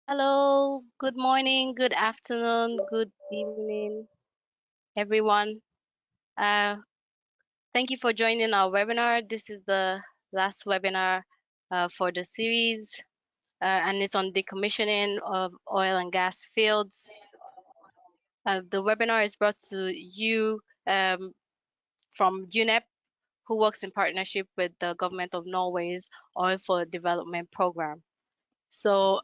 Hello, good morning, good afternoon, good evening, everyone. Uh, Thank you for joining our webinar. This is the last webinar for the series, and it's on decommissioning of oil and gas fields. The webinar is brought to you from UNEP, who works in partnership with the government of Norway's Oil for Development program. So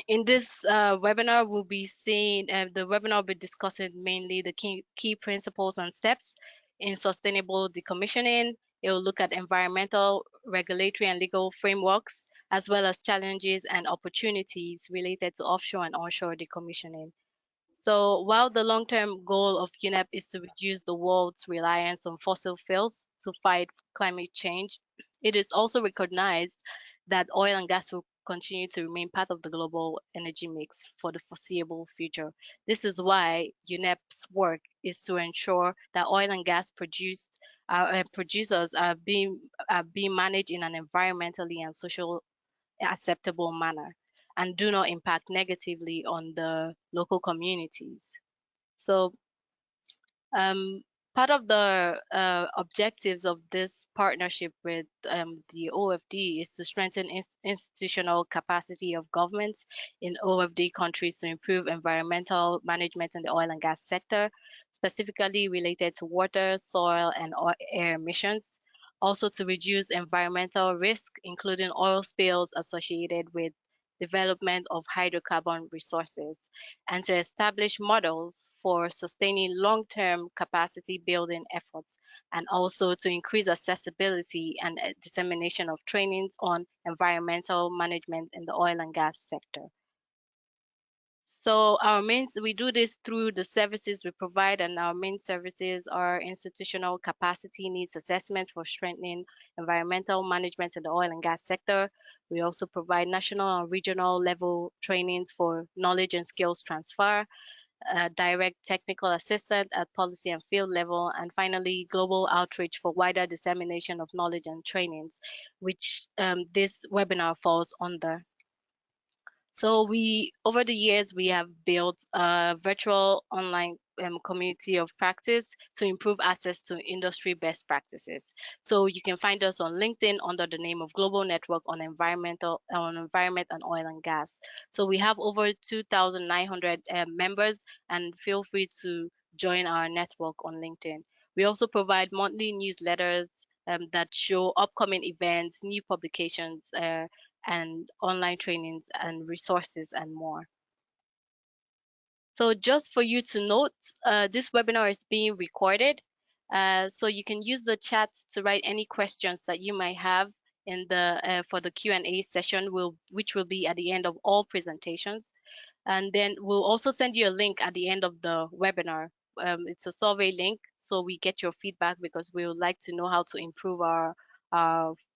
in this webinar, we'll be seeing the webinar will be discussing mainly the key principles and steps in sustainable decommissioning. It will look at environmental, regulatory, and legal frameworks, as well as challenges and opportunities related to offshore and onshore decommissioning. So while the long-term goal of UNEP is to reduce the world's reliance on fossil fuels to fight climate change, it is also recognized that oil and gas will continue to remain part of the global energy mix for the foreseeable future. This is why UNEP's work is to ensure that oil and gas producers are being managed in an environmentally and socially acceptable manner and do not impact negatively on the local communities. So um, part of the objectives of this partnership with the OFD is to strengthen institutional capacity of governments in OFD countries to improve environmental management in the oil and gas sector, specifically related to water, soil, and air emissions. Also to reduce environmental risk, including oil spills associated with development of hydrocarbon resources, and to establish models for sustaining long-term capacity building efforts, and also to increase accessibility and dissemination of trainings on environmental management in the oil and gas sector. So we do this through the services we provide, and our main services are institutional capacity needs assessments for strengthening environmental management in the oil and gas sector. We also provide national and regional level trainings for knowledge and skills transfer, direct technical assistance at policy and field level, and finally, global outreach for wider dissemination of knowledge and trainings, which this webinar falls under. So over the years, we have built a virtual online community of practice to improve access to industry best practices. So you can find us on LinkedIn under the name of Global Network on Environment and Oil and Gas. So we have over 2,900 members, and feel free to join our network on LinkedIn. We also provide monthly newsletters that show upcoming events, new publications, and online trainings and resources and more. So just for you to note, this webinar is being recorded. So you can use the chat to write any questions that you might have in the for the Q&A session, which will be at the end of all presentations. And then we'll also send you a link at the end of the webinar. It's a survey link, so we get your feedback because we would like to know how to improve our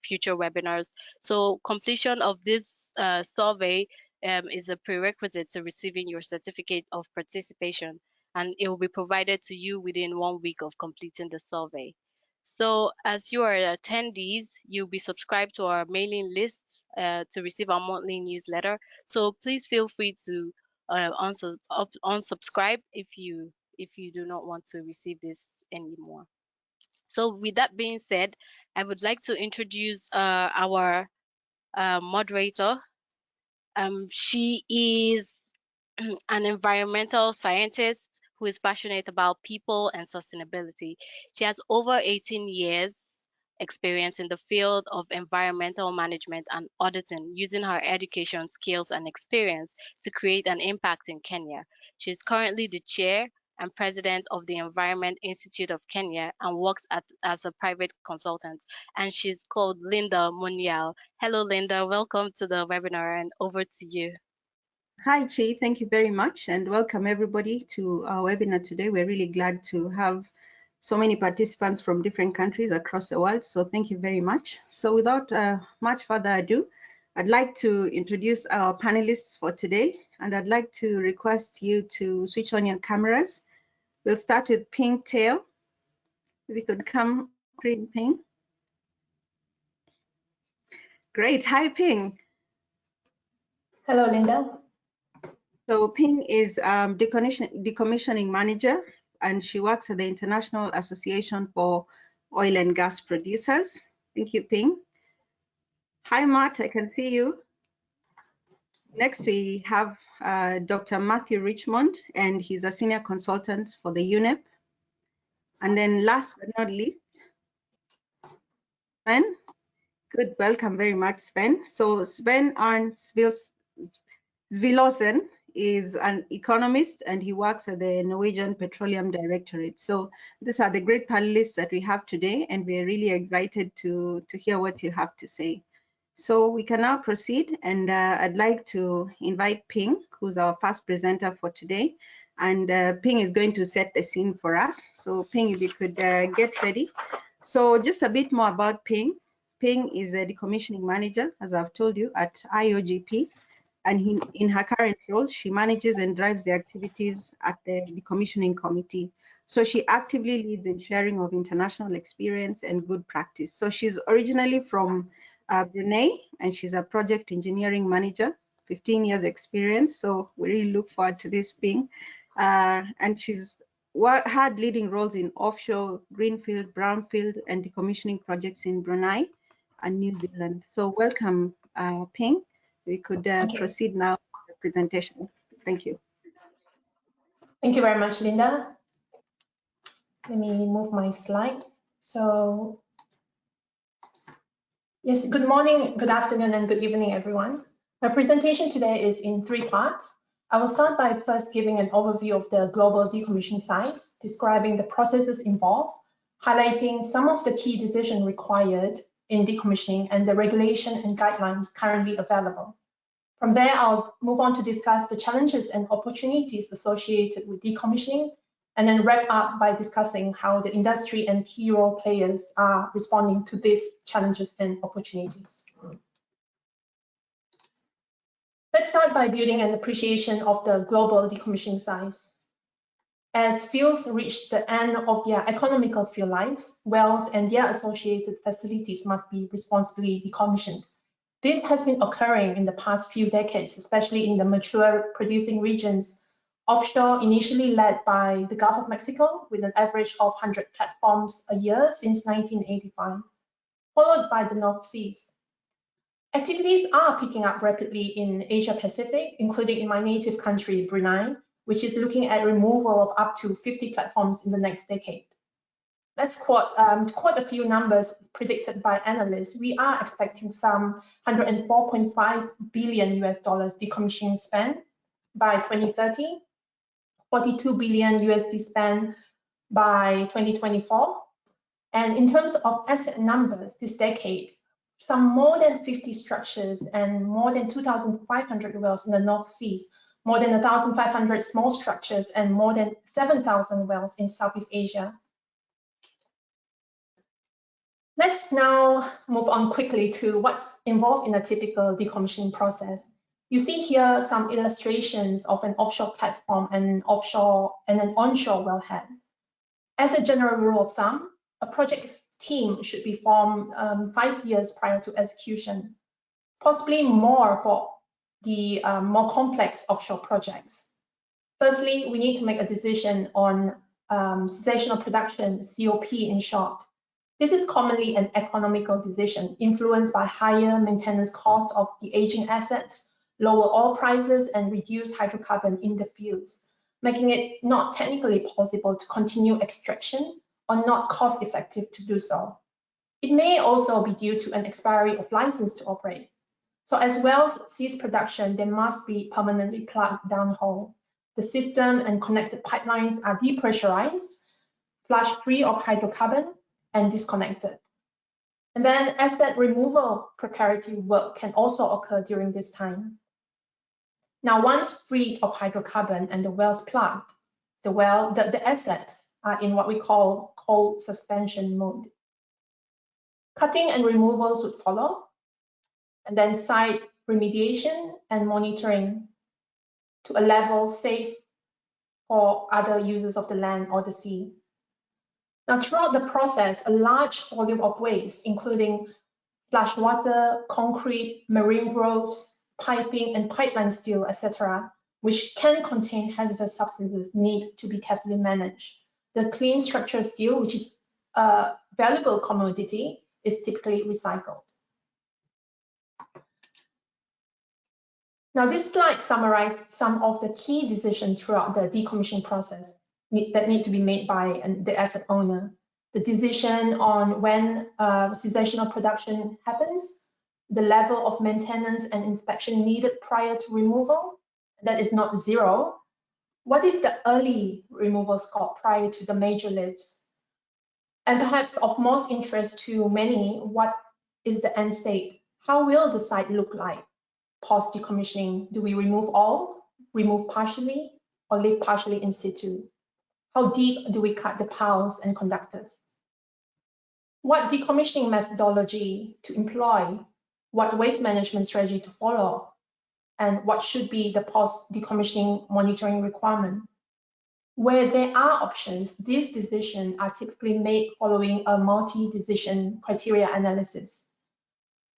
future webinars. So completion of this survey is a prerequisite to receiving your certificate of participation, and it will be provided to you within 1 week of completing the survey. So as you are attendees, you'll be subscribed to our mailing list to receive our monthly newsletter. So please feel free to unsubscribe if you do not want to receive this anymore. So with that being said, I would like to introduce our moderator. She is an environmental scientist who is passionate about people and sustainability. She has over 18 years experience in the field of environmental management and auditing, using her education, skills, and experience to create an impact in Kenya. She is currently the chair and president of the Environment Institute of Kenya and works as a private consultant. And she's called Linda Munyao. Hello, Linda. Welcome to the webinar, and over to you. Hi, Chi. Thank you very much, and welcome everybody to our webinar today. We're really glad to have so many participants from different countries across the world, so thank you very much. So without much further ado, I'd like to introduce our panelists for today, and I'd like to request you to switch on your cameras. We'll start with Pink Tail. If you could come, Ping. Great. Hi, Ping. Hello, Linda. So Ping is decommissioning manager, and she works at the International Association for Oil and Gas Producers. Thank you, Ping. Hi, Matt, I can see you. Next, we have Dr. Matthew Richmond, and he's a senior consultant for the UNEP. And then last but not least, Sven. Good, welcome very much, Sven. So Svein Svilosen is an economist, and he works at the Norwegian Petroleum Directorate. So these are the great panelists that we have today, and we're really excited to hear what you have to say. So we can now proceed, and I'd like to invite Ping, who's our first presenter for today, and Ping is going to set the scene for us. So Ping, if you could get ready. So just a bit more about Ping. Ping is a decommissioning manager, as I've told you, at IOGP, and in her current role, she manages and drives the activities at the decommissioning committee. So she actively leads in sharing of international experience and good practice. So she's originally from Brunei, and she's a project engineering manager, 15 years experience. So we really look forward to this Ping. And she's had leading roles in offshore, greenfield, brownfield, and decommissioning projects in Brunei and New Zealand. So welcome, Ping. We could proceed now with the presentation. Thank you. Thank you very much, Linda. Let me move my slide. So, yes, good morning, good afternoon, and good evening, everyone. My presentation today is in 3 parts. I will start by first giving an overview of the global decommissioning size, describing the processes involved, highlighting some of the key decisions required in decommissioning and the regulation and guidelines currently available. From there, I'll move on to discuss the challenges and opportunities associated with decommissioning, and then wrap up by discussing how the industry and key role players are responding to these challenges and opportunities. Let's start by building an appreciation of the global decommissioning size. As fields reach the end of their economical field lives, wells and their associated facilities must be responsibly decommissioned. This has been occurring in the past few decades, especially in the mature producing regions, offshore initially led by the Gulf of Mexico with an average of 100 platforms a year since 1985, followed by the North Seas. Activities are picking up rapidly in Asia Pacific, including in my native country, Brunei, which is looking at removal of up to 50 platforms in the next decade. Let's quote a few numbers predicted by analysts. We are expecting some $104.5 billion decommissioning spend by 2030, 42 billion USD spend by 2024. And in terms of asset numbers this decade, some more than 50 structures and more than 2,500 wells in the North Seas, more than 1,500 small structures and more than 7,000 wells in Southeast Asia. Let's now move on quickly to what's involved in a typical decommissioning process. You see here some illustrations of an offshore platform and an onshore wellhead. As a general rule of thumb, a project team should be formed 5 years prior to execution, possibly more for the more complex offshore projects. Firstly, we need to make a decision on cessation of production, COP in short. This is commonly an economical decision influenced by higher maintenance costs of the aging assets, lower oil prices, and reduced hydrocarbon in the fields, making it not technically possible to continue extraction or not cost effective to do so. It may also be due to an expiry of license to operate. So as wells cease production, they must be permanently plugged downhole. The system and connected pipelines are depressurized, flushed free of hydrocarbon, and disconnected. And then asset removal preparatory work can also occur during this time. Now, once freed of hydrocarbon and the wells plugged, the assets are in what we call cold suspension mode. Cutting and removals would follow, and then site remediation and monitoring to a level safe for other users of the land or the sea. Now, throughout the process, a large volume of waste, including flash water, concrete, marine growths, piping and pipeline steel, etc., which can contain hazardous substances, need to be carefully managed. The clean structural steel, which is a valuable commodity, is typically recycled. Now, this slide summarizes some of the key decisions throughout the decommissioning process that need to be made by the asset owner. The decision on when cessation of production happens, the level of maintenance and inspection needed prior to removal, that is not zero. What is the early removal scope prior to the major lifts? And perhaps of most interest to many, what is the end state? How will the site look like post decommissioning? Do we remove all, remove partially, or leave partially in situ? How deep do we cut the piles and conductors? What decommissioning methodology to employ? What waste management strategy to follow? And what should be the post-decommissioning monitoring requirement? Where there are options, these decisions are typically made following a multi-decision criteria analysis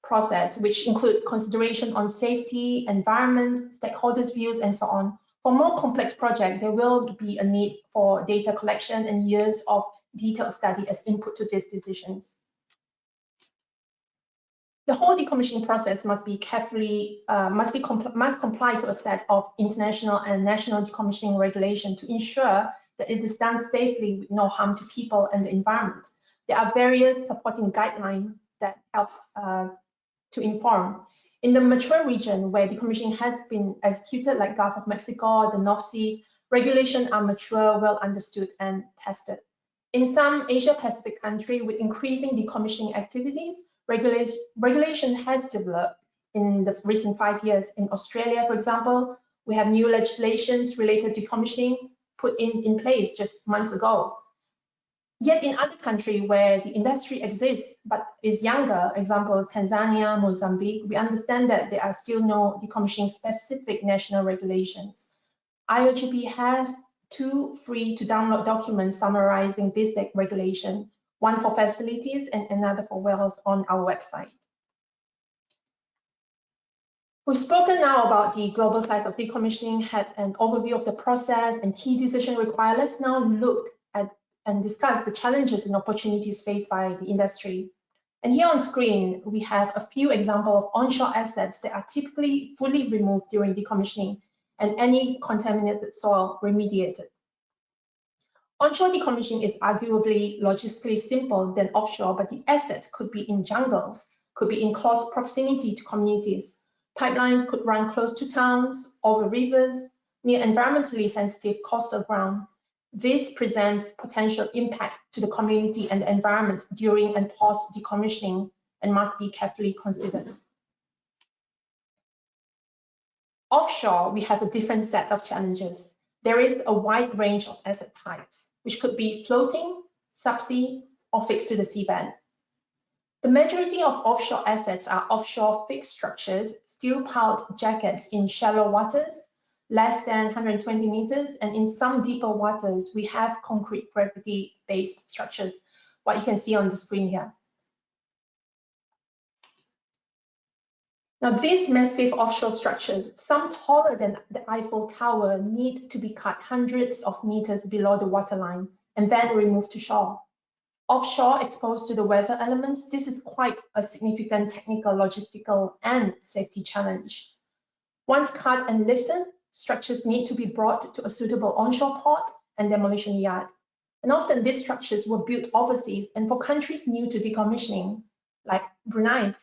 process, which include consideration on safety, environment, stakeholders' views, and so on. For more complex projects, there will be a need for data collection and years of detailed study as input to these decisions. The whole decommissioning process must be carefully must comply to a set of international and national decommissioning regulation to ensure that it is done safely with no harm to people and the environment. There are various supporting guidelines that helps to inform. In the mature region where decommissioning has been executed, like Gulf of Mexico, the North Seas, regulations are mature, well understood, and tested. In some Asia-Pacific countries with increasing decommissioning activities, regulation has developed in the recent 5 years. In Australia, for example, we have new legislations related to decommissioning put in place just months ago. Yet in other countries where the industry exists but is younger, example Tanzania, Mozambique, we understand that there are still no decommissioning specific national regulations. IOGP have 2 free to download documents summarizing this regulation, one for facilities and another for wells on our website. We've spoken now about the global size of decommissioning, had an overview of the process and key decision required. Let's now look at and discuss the challenges and opportunities faced by the industry. And here on screen, we have a few examples of onshore assets that are typically fully removed during decommissioning and any contaminated soil remediated. Onshore decommissioning is arguably logistically simple than offshore, but the assets could be in jungles, could be in close proximity to communities. Pipelines could run close to towns, over rivers, near environmentally sensitive coastal ground. This presents potential impact to the community and the environment during and post decommissioning and must be carefully considered. Offshore, we have a different set of challenges. There is a wide range of asset types, which could be floating, subsea, or fixed to the seabed. The majority of offshore assets are offshore fixed structures, steel-piled jackets in shallow waters, less than 120 meters, and in some deeper waters, we have concrete gravity-based structures, what you can see on the screen here. Now, these massive offshore structures, some taller than the Eiffel Tower, need to be cut hundreds of meters below the waterline and then removed to shore. Offshore, exposed to the weather elements, this is quite a significant technical, logistical, and safety challenge. Once cut and lifted, structures need to be brought to a suitable onshore port and demolition yard. And often these structures were built overseas, and for countries new to decommissioning, like Brunei,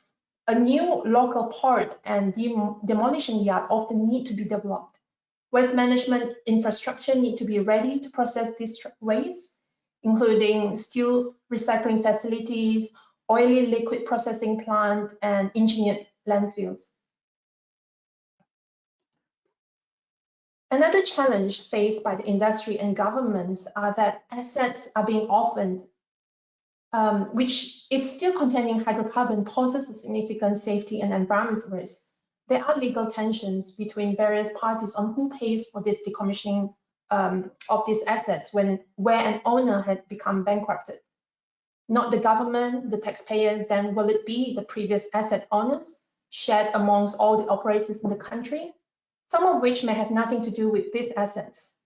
a new local port and demolition yard often need to be developed. Waste management infrastructure need to be ready to process these waste, including steel recycling facilities, oily liquid processing plant, and engineered landfills. Another challenge faced by the industry and governments are that assets are being orphaned, which, if still containing hydrocarbon, poses a significant safety and environmental risk. There are legal tensions between various parties on who pays for this decommissioning of these assets where an owner had become bankrupted. Not the government, the taxpayers, then will it be the previous asset owners? shared amongst all the operators in the country, some of which may have nothing to do with these assets.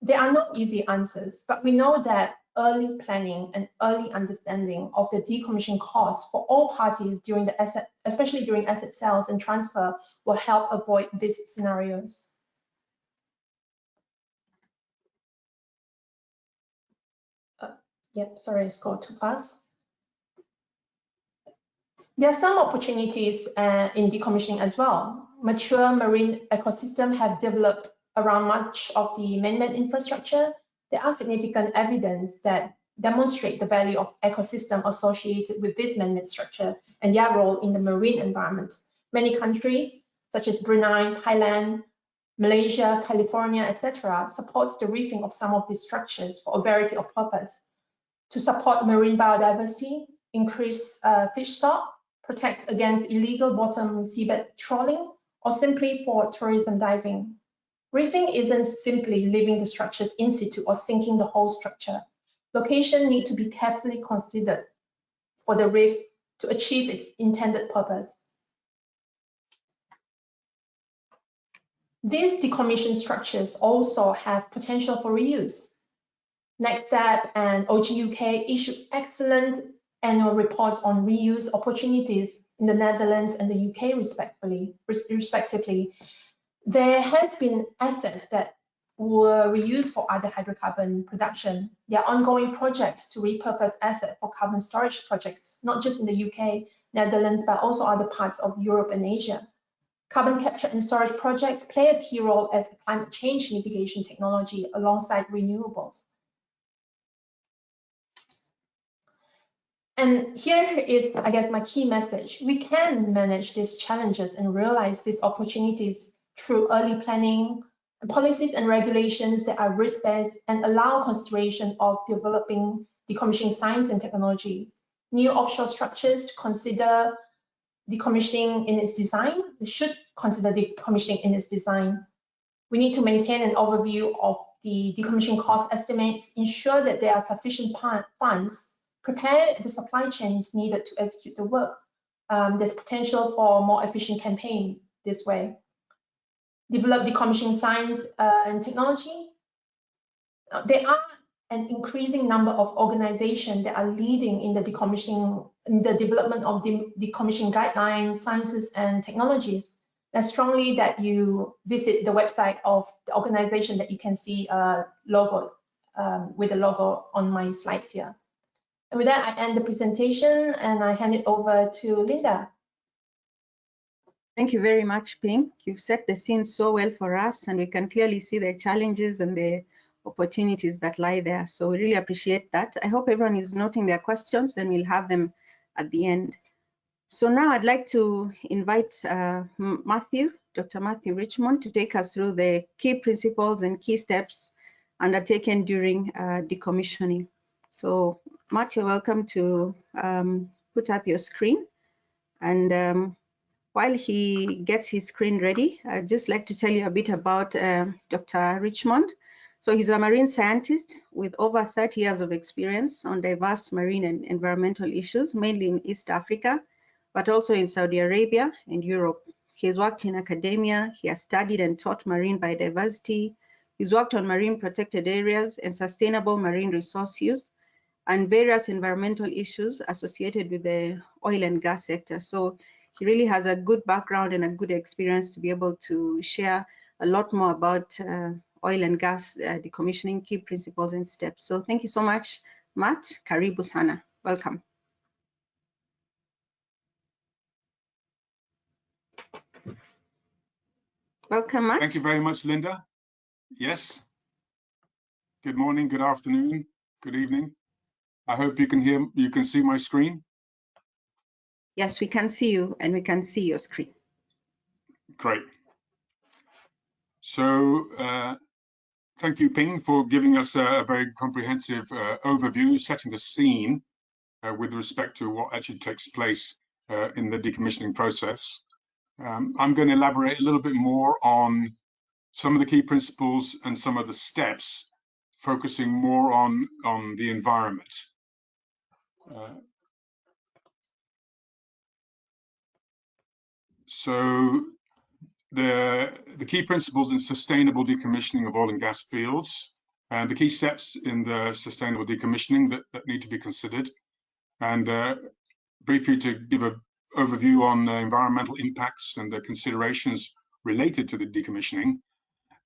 There are no easy answers, but we know that early planning and early understanding of the decommissioning costs for all parties during the asset, especially during asset sales and transfer, will help avoid these scenarios. Sorry, I scrolled too fast. There are some opportunities in decommissioning as well. Mature marine ecosystems have developed around much of the man-made infrastructure. There are significant evidence that demonstrate the value of ecosystem associated with this man-made structure and their role in the marine environment. Many countries, such as Brunei, Thailand, Malaysia, California, etc., supports the reefing of some of these structures for a variety of purposes. To support marine biodiversity, increase fish stock, protects against illegal bottom seabed trawling, or simply for tourism diving. Reefing isn't simply leaving the structures in situ or sinking the whole structure. Location needs to be carefully considered for the reef to achieve its intended purpose. These decommissioned structures also have potential for reuse. Next Step and OGUK issued excellent annual reports on reuse opportunities in the Netherlands and the UK respectively. There has been assets that were reused for other hydrocarbon production. There are ongoing projects to repurpose assets for carbon storage projects, not just in the UK, Netherlands, but also other parts of Europe and Asia. Carbon capture and storage projects play a key role as a climate change mitigation technology alongside renewables. And here is, I guess, my key message. We can manage these challenges and realize these opportunities through early planning, policies and regulations that are risk-based and allow consideration of developing decommissioning science and technology. New offshore structures to consider decommissioning in its design. We should consider decommissioning in its design. We need to maintain an overview of the decommissioning cost estimates, ensure that there are sufficient funds, prepare the supply chains needed to execute the work. There's potential for more efficient campaign this way. Develop decommissioning science and technology. There are an increasing number of organizations that are leading in the decommissioning, in the development of decommissioning guidelines, sciences, and technologies. And strongly that you visit the website of the organization that you can see logo with the logo on my slides here. And with that, I end the presentation and I hand it over to Linda. Thank you very much, Ping. You've set the scene so well for us, and we can clearly see the challenges and the opportunities that lie there. So we really appreciate that. I hope everyone is noting their questions, then we'll have them at the end. So now I'd like to invite Dr. Matthew Richmond, to take us through the key principles and key steps undertaken during decommissioning. So Matt, you're welcome to put up your screen. And while he gets his screen ready, I'd just like to tell you a bit about Dr. Richmond. So he's a marine scientist with over 30 years of experience on diverse marine and environmental issues, mainly in East Africa, but also in Saudi Arabia and Europe. He has worked in academia, he has studied and taught marine biodiversity, he's worked on marine protected areas and sustainable marine resource use, and various environmental issues associated with the oil and gas sector. So he really has a good background and a good experience to be able to share a lot more about oil and gas decommissioning, key principles and steps. So thank you so much, Matt. Karibu sana. Welcome. Welcome, Matt. Thank you very much, Linda. Yes. Good morning, good afternoon, good evening. I hope you can see my screen. Yes, we can see you and we can see your screen. Great. So thank you, Ping, for giving us a very comprehensive overview, setting the scene with respect to what actually takes place in the decommissioning process. I'm going to elaborate a little bit more on some of the key principles and some of the steps, focusing more on the environment. So the key principles in sustainable decommissioning of oil and gas fields, and the key steps in the sustainable decommissioning that need to be considered, and briefly to give an overview on environmental impacts and the considerations related to the decommissioning,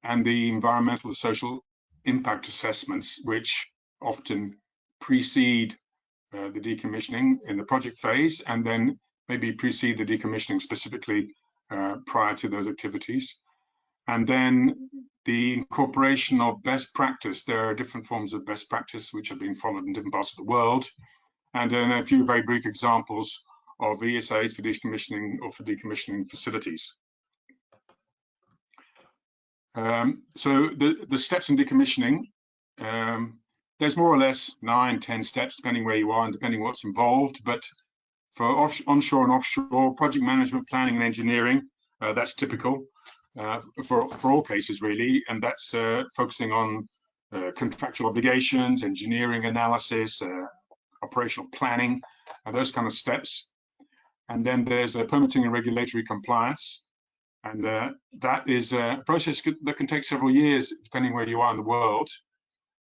and the environmental and social impact assessments, which often precede the decommissioning in the project phase, and then maybe precede the decommissioning specifically prior to those activities. And then the incorporation of best practice. There are different forms of best practice which are being followed in different parts of the world. And then a few very brief examples of ESAs for decommissioning or for decommissioning facilities. So the steps in decommissioning, there's more or less 9-10 steps depending where you are and depending what's involved. But for onshore and offshore project management, planning and engineering, that's typical for all cases really, and that's focusing on contractual obligations, engineering analysis, operational planning, and those kind of steps. And then there's permitting and regulatory compliance, and that is a process that can take several years depending where you are in the world,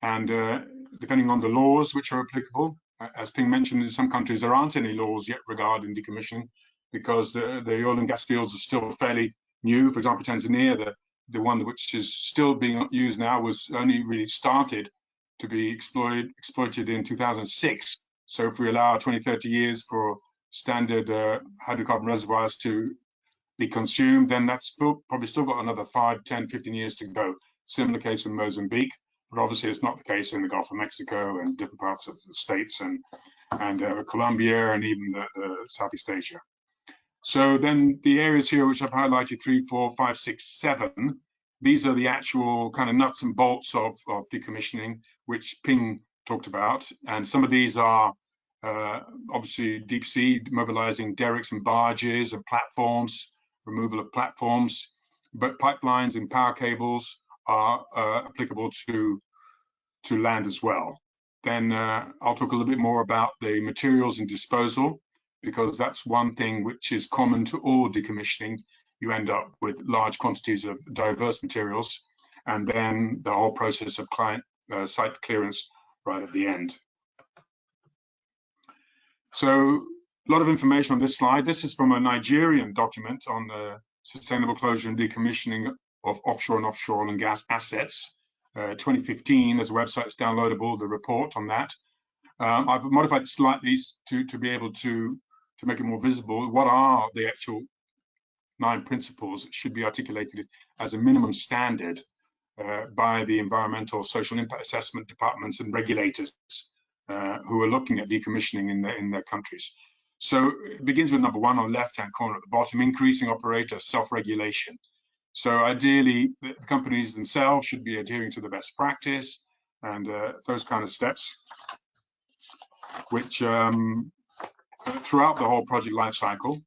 and depending on the laws which are applicable. As Ping mentioned, in some countries there aren't any laws yet regarding decommissioning because the oil and gas fields are still fairly new. For example, Tanzania, the one which is still being used now, was only really started to be exploited in 2006. So if we allow 20-30 years for standard hydrocarbon reservoirs to be consumed, then that's probably still got another 5, 10, 15 years to go. Similar case in Mozambique, but obviously it's not the case in the Gulf of Mexico and different parts of the States and Colombia and even the Southeast Asia. So then the areas here which I've highlighted, 3, 4, 5, 6, 7, these are the actual kind of nuts and bolts of decommissioning, which Ping talked about. And some of these are obviously deep sea, mobilizing derricks and barges and platforms, removal of platforms, but pipelines and power cables are applicable to land as well. Then I'll talk a little bit more about the materials and disposal, because that's one thing which is common to all decommissioning. You end up with large quantities of diverse materials, and then the whole process of client site clearance right at the end. So a lot of information on this slide. This is from a Nigerian document on the sustainable closure and decommissioning of offshore and offshore oil and gas assets. 2015, there's a website that's downloadable, the report on that. I've modified it slightly to be able to make it more visible. What are the actual 9 principles that should be articulated as a minimum standard by the environmental social impact assessment departments and regulators who are looking at decommissioning in their countries. So it begins with number 1 on the left-hand corner at the bottom, increasing operator self-regulation. So ideally, the companies themselves should be adhering to the best practice and those kind of steps, which throughout the whole project life cycle,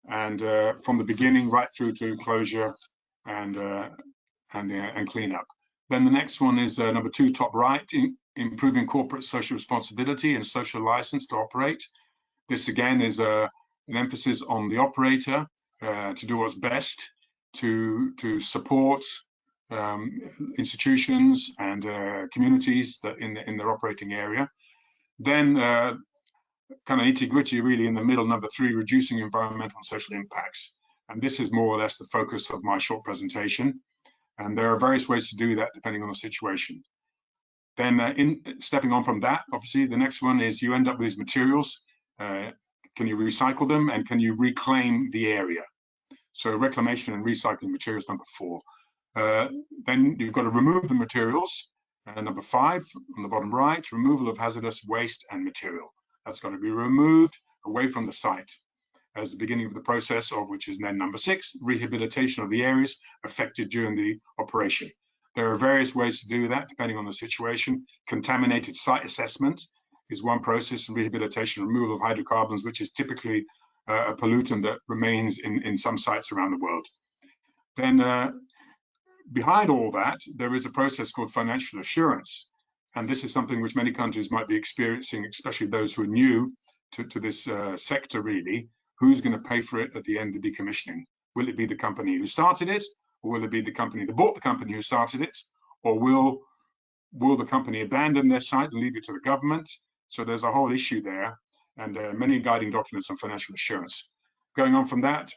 and from the beginning right through to closure and cleanup. Then the next one is number 2, top right, improving corporate social responsibility and social license to operate. This again is an emphasis on the operator to do what's best to support institutions and communities that in their operating area. Then kind of nitty-gritty really in the middle, number 3, reducing environmental and social impacts. And this is more or less the focus of my short presentation. And there are various ways to do that depending on the situation. Then stepping on from that, obviously the next one is you end up with these materials. Can you recycle them, and can you reclaim the area? So reclamation and recycling materials, number 4. Then you've got to remove the materials. Number 5 on the bottom right, removal of hazardous waste and material. That's got to be removed away from the site as the beginning of the process, of which is then number 6, rehabilitation of the areas affected during the operation. There are various ways to do that depending on the situation. Contaminated site assessment is one process, and rehabilitation, removal of hydrocarbons, which is typically a pollutant that remains in some sites around the world. Then behind all that, there is a process called financial assurance. And this is something which many countries might be experiencing, especially those who are new to this sector really, who's going to pay for it at the end of decommissioning? Will it be the company who started it, or will it be the company that bought the company who started it, or will the company abandon their site and leave it to the government? So there's a whole issue there, and many guiding documents on financial assurance. Going on from that,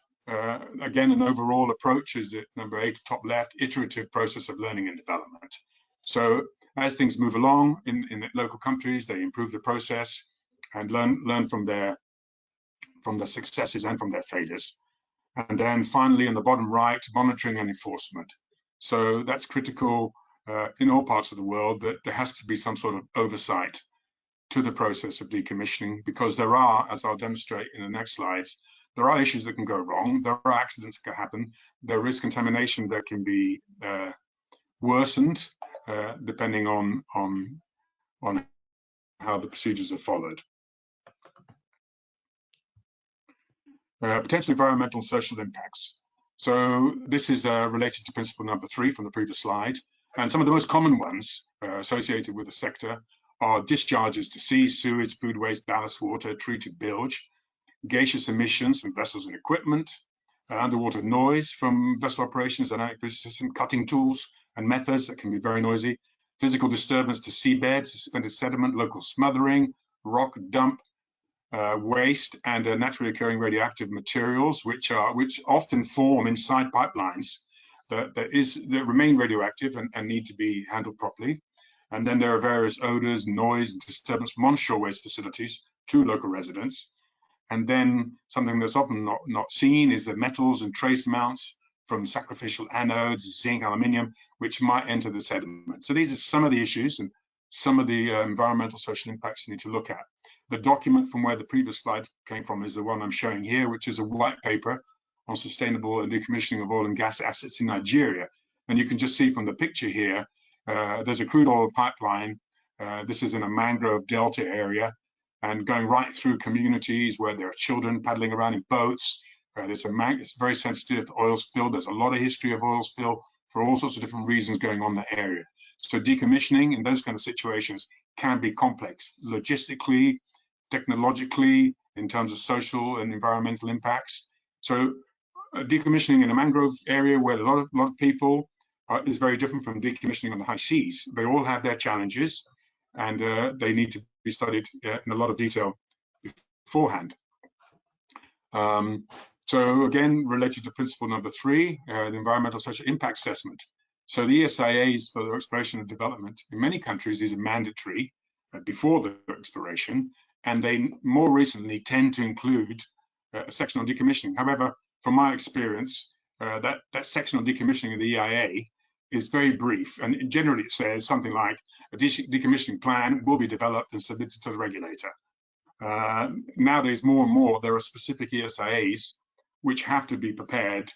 again, an overall approach is at number 8, top left, iterative process of learning and development. So as things move along in the local countries, they improve the process and learn from their successes and from their failures. And then finally, in the bottom right, monitoring and enforcement. So that's critical in all parts of the world, that there has to be some sort of oversight to the process of decommissioning, because there are, as I'll demonstrate in the next slides, there are issues that can go wrong. There are accidents that can happen. There is contamination that can be worsened depending on how the procedures are followed. Potential environmental and social impacts. So this is related to principle number 3 from the previous slide. And some of the most common ones associated with the sector are discharges to sea, sewage, food waste, ballast water, treated bilge, gaseous emissions from vessels and equipment, underwater noise from vessel operations, dynamic system, cutting tools and methods that can be very noisy, physical disturbance to seabed, suspended sediment, local smothering, rock dump, waste, and naturally occurring radioactive materials, which often form inside pipelines that remain radioactive and need to be handled properly. And then there are various odors, noise, and disturbance from onshore waste facilities to local residents. And then something that's often not seen is the metals and trace amounts from sacrificial anodes, zinc, aluminium, which might enter the sediment. So these are some of the issues and some of the environmental social impacts you need to look at. The document from where the previous slide came from is the one I'm showing here, which is a white paper on sustainable decommissioning of oil and gas assets in Nigeria. And you can just see from the picture here, there's a crude oil pipeline. This is in a mangrove delta area, and going right through communities where there are children paddling around in boats. It's very sensitive to oil spill. There's a lot of history of oil spill for all sorts of different reasons going on in that area. So decommissioning in those kind of situations can be complex, logistically, technologically, in terms of social and environmental impacts. So decommissioning in a mangrove area where a lot of people is very different from decommissioning on the high seas. They all have their challenges, and they need to be studied in a lot of detail beforehand. So again, related to principle number 3, the environmental social impact assessment. So the ESIAs for the exploration and development in many countries is mandatory before the exploration, and they more recently tend to include a section on decommissioning. However, from my experience, that section on decommissioning of the EIA is very brief, and generally it says something like a decommissioning plan will be developed and submitted to the regulator. Nowadays, more and more, there are specific ESIAs which have to be prepared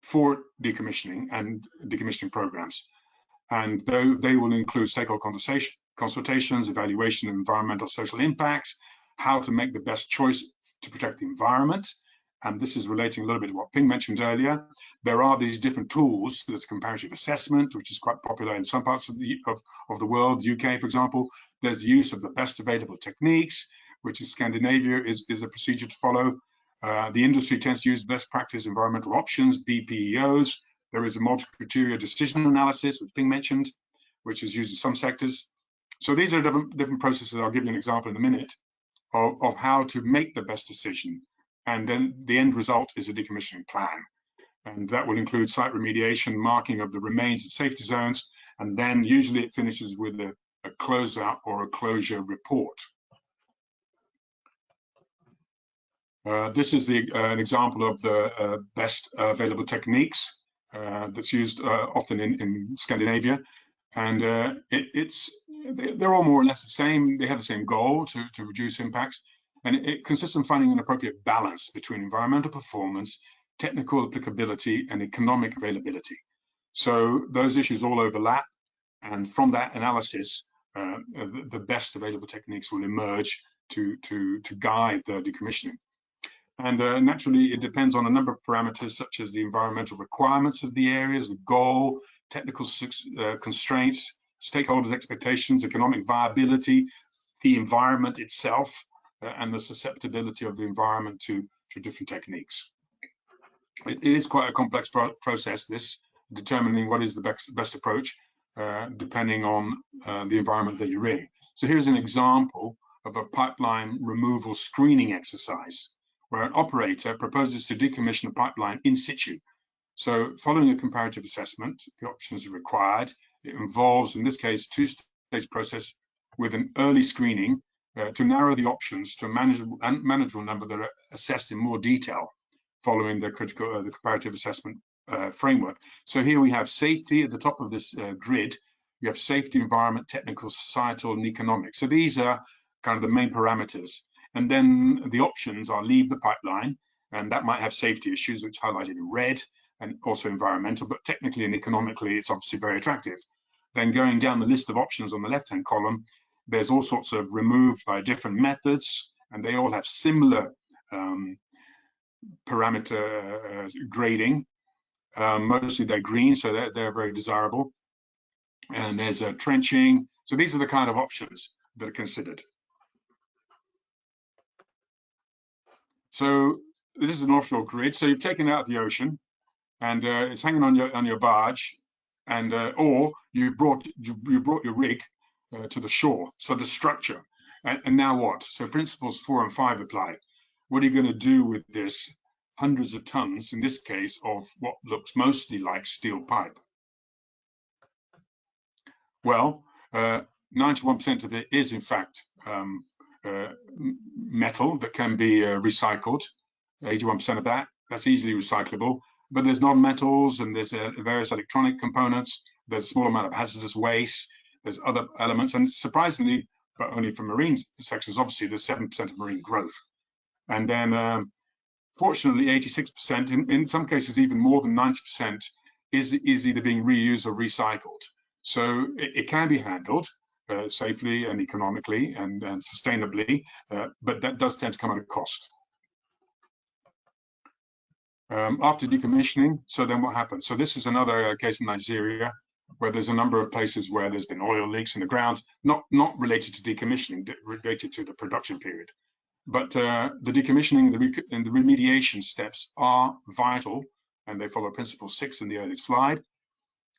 for decommissioning and decommissioning programs. And they will include stakeholder consultations, evaluation of environmental social impacts, how to make the best choice to protect the environment. And this is relating a little bit to what Ping mentioned earlier. There are these different tools. There's comparative assessment, which is quite popular in some parts of the world, UK, for example. There's the use of the best available techniques, which in Scandinavia is a procedure to follow. The industry tends to use best practice environmental options, BPEOs. There is a multi-criteria decision analysis, which Ping mentioned, which is used in some sectors. So these are different processes. I'll give you an example in a minute of how to make the best decision. And then the end result is a decommissioning plan. And that will include site remediation, marking of the remains and safety zones, and then usually it finishes with a closeout or a closure report. This is an example of the best available techniques that's used often in Scandinavia. And they're all more or less the same. They have the same goal to reduce impacts. And it consists in finding an appropriate balance between environmental performance, technical applicability, and economic availability. So those issues all overlap. And from that analysis, the best available techniques will emerge to guide the decommissioning. And naturally, it depends on a number of parameters, such as the environmental requirements of the areas, the goal, technical constraints, stakeholders' expectations, economic viability, the environment itself, and the susceptibility of the environment to different techniques. It is quite a complex process, this, determining what is the best approach depending on the environment that you're in. So here's an example of a pipeline removal screening exercise where an operator proposes to decommission a pipeline in situ. So following a comparative assessment, the options are required. It involves, in this case, two-stage process with an early screening to narrow the options to a manageable number that are assessed in more detail following the comparative assessment framework. So here we have safety at the top of this grid. You have safety, environment, technical, societal, and economic. So these are kind of the main parameters. And then the options are leave the pipeline, and that might have safety issues, which are highlighted in red, and also environmental, but technically and economically, it's obviously very attractive. Then going down the list of options on the left-hand column, there's all sorts of removed by different methods, and they all have similar parameter grading. Mostly they're green, so they're very desirable. And there's a trenching. So these are the kind of options that are considered. So this is an offshore grid. So you've taken it out of the ocean, and it's hanging on your barge, and or you brought your rig to the shore. So the structure, and now what? So principles 4 and 5 apply. What are you going to do with this hundreds of tons, in this case, of what looks mostly like steel pipe? Well, 91% of it is in fact metal that can be recycled. 81% of that's easily recyclable. But there's non-metals, and there's various electronic components. There's a small amount of hazardous waste. There's other elements, and surprisingly, but only for marine sectors, obviously there's 7% of marine growth. And then fortunately, 86%, in some cases even more than 90%, is either being reused or recycled. So it can be handled safely and economically and sustainably, but that does tend to come at a cost. After decommissioning, so then what happens? So this is another case in Nigeria, where there's a number of places where there's been oil leaks in the ground, not related to decommissioning, related to the production period. But the decommissioning and the remediation steps are vital, and they follow principle 6 in the early slide.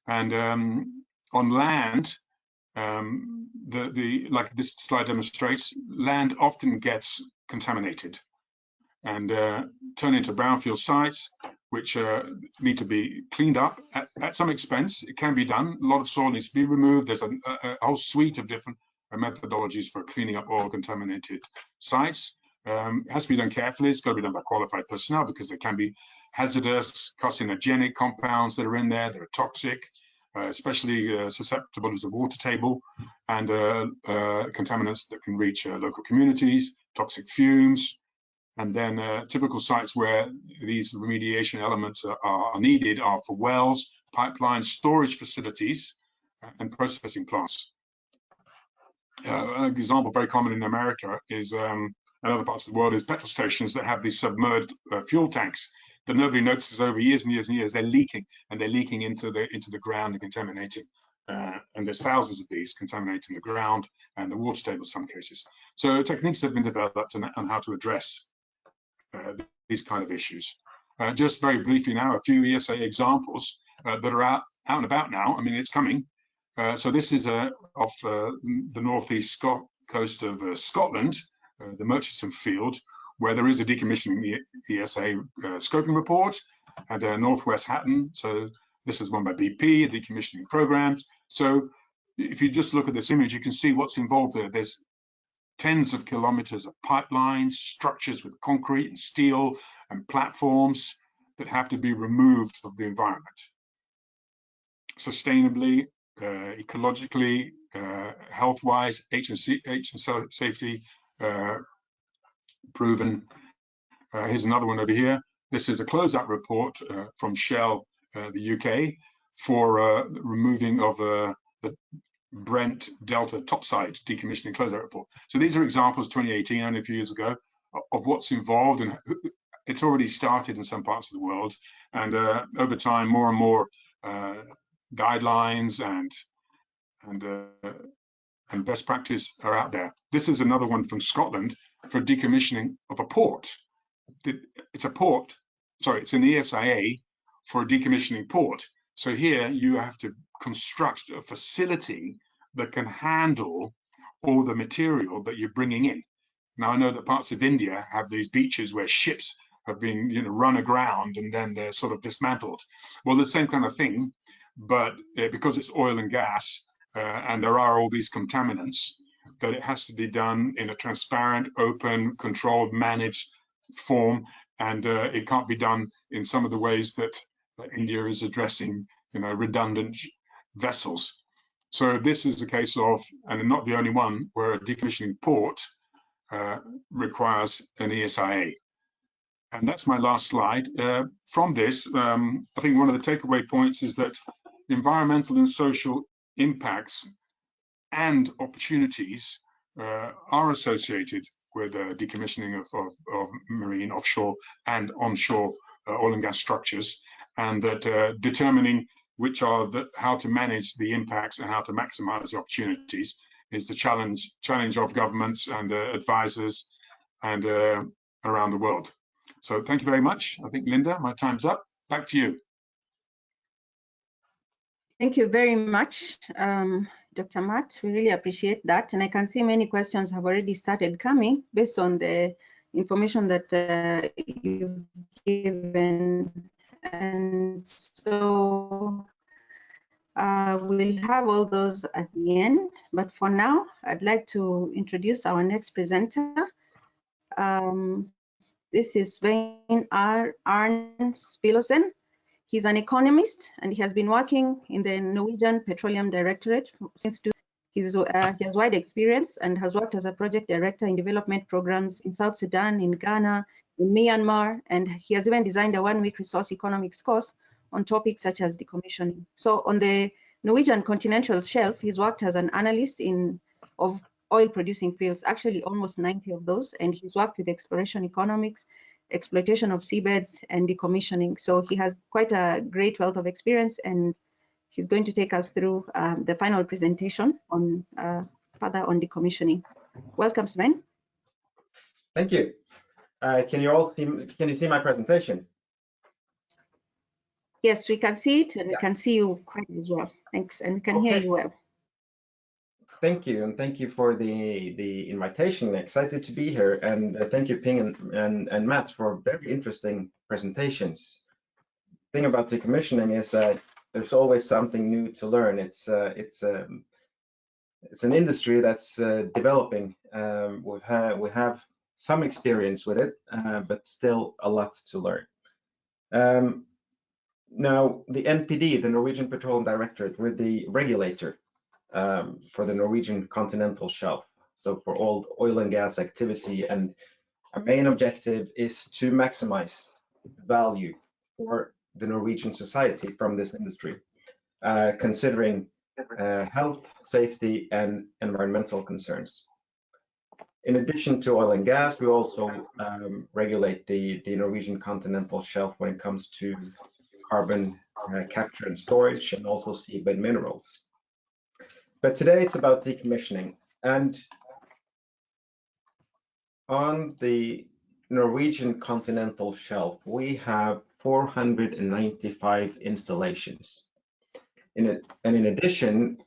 And on land, like this slide demonstrates, land often gets contaminated and turn into brownfield sites, which need to be cleaned up at some expense. It can be done. A lot of soil needs to be removed. There's a whole suite of different methodologies for cleaning up oil contaminated sites. It has to be done carefully. It's got to be done by qualified personnel, because there can be hazardous, carcinogenic compounds that are in there that are toxic, especially susceptible to the water table, and contaminants that can reach local communities, toxic fumes. And then typical sites where these remediation elements are needed are for wells, pipelines, storage facilities, and processing plants. An example very common in America is, and other parts of the world, is petrol stations that have these submerged fuel tanks that nobody notices over years and years and years. They're leaking, and they're leaking into the ground and contaminating. And there's thousands of these contaminating the ground and the water table in some cases. So techniques have been developed on how to address these kind of issues. Just very briefly now, a few ESA examples that are out and about now. I mean, it's coming. So this is off the northeast coast of Scotland, the Murchison field, where there is a decommissioning ESA scoping report, and Northwest Hatton. So this is one by BP, decommissioning programs. So if you just look at this image, you can see what's involved there. There's tens of kilometers of pipelines, structures with concrete and steel and platforms that have to be removed from the environment. Sustainably, ecologically, health-wise, safety proven. Here's another one over here. This is a closeout report from Shell, the UK, for removing of the Brent Delta topside decommissioning closeout report. So these are examples, 2018, only a few years ago, of what's involved, and it's already started in some parts of the world. And over time, more and more guidelines and best practice are out there. This is another one from Scotland, for decommissioning of a port. It's a port, sorry, it's an ESIA for a decommissioning port. So here you have to construct a facility that can handle all the material that you're bringing in. Now, I know that parts of India have these beaches where ships have been, run aground and then they're sort of dismantled. Well, the same kind of thing, but because it's oil and gas and there are all these contaminants, that it has to be done in a transparent, open, controlled, managed form, and it can't be done in some of the ways that India is addressing, redundant vessels. So this is a case of, and not the only one, where a decommissioning port requires an ESIA. And that's my last slide. From this, I think one of the takeaway points is that environmental and social impacts and opportunities are associated with decommissioning of marine, offshore and onshore oil and gas structures, and that determining which are how to manage the impacts and how to maximize the opportunities is the challenge of governments and advisors and around the world. So thank you very much. I think, Linda, my time's up. Back to you. Thank you very much, Dr. Matt. We really appreciate that. And I can see many questions have already started coming based on the information that you've given. And so we'll have all those at the end. But for now, I'd like to introduce our next presenter. This is Svein Svilosen. He's an economist and he has been working in the Norwegian Petroleum Directorate since he has wide experience and has worked as a project director in development programs in South Sudan, in Ghana, in Myanmar, and he has even designed a one-week resource economics course on topics such as decommissioning. So on the Norwegian continental shelf, he's worked as an analyst of oil-producing fields, actually almost 90 of those, and he's worked with exploration economics, exploitation of seabeds, and decommissioning. So he has quite a great wealth of experience, and he's going to take us through the final presentation on further on decommissioning. Welcome, Svein. Thank you. Can you see my presentation? Yes, we can see it, and we can see you quite as well. Thanks, and we can hear you well. Thank you, and thank you for the invitation. Excited to be here, and thank you, Ping and Matt, for very interesting presentations. The thing about decommissioning is that there's always something new to learn. It's an industry that's developing. We have some experience with it, but still a lot to learn. Now, the NPD, the Norwegian Petroleum Directorate, we're the regulator for the Norwegian continental shelf. So for all oil and gas activity, and our main objective is to maximize value for the Norwegian society from this industry, considering health, safety, and environmental concerns. In addition to oil and gas, we also regulate the Norwegian continental shelf when it comes to carbon capture and storage, and also seabed minerals. But today it's about decommissioning. And on the Norwegian continental shelf, we have 495 installations. And in addition,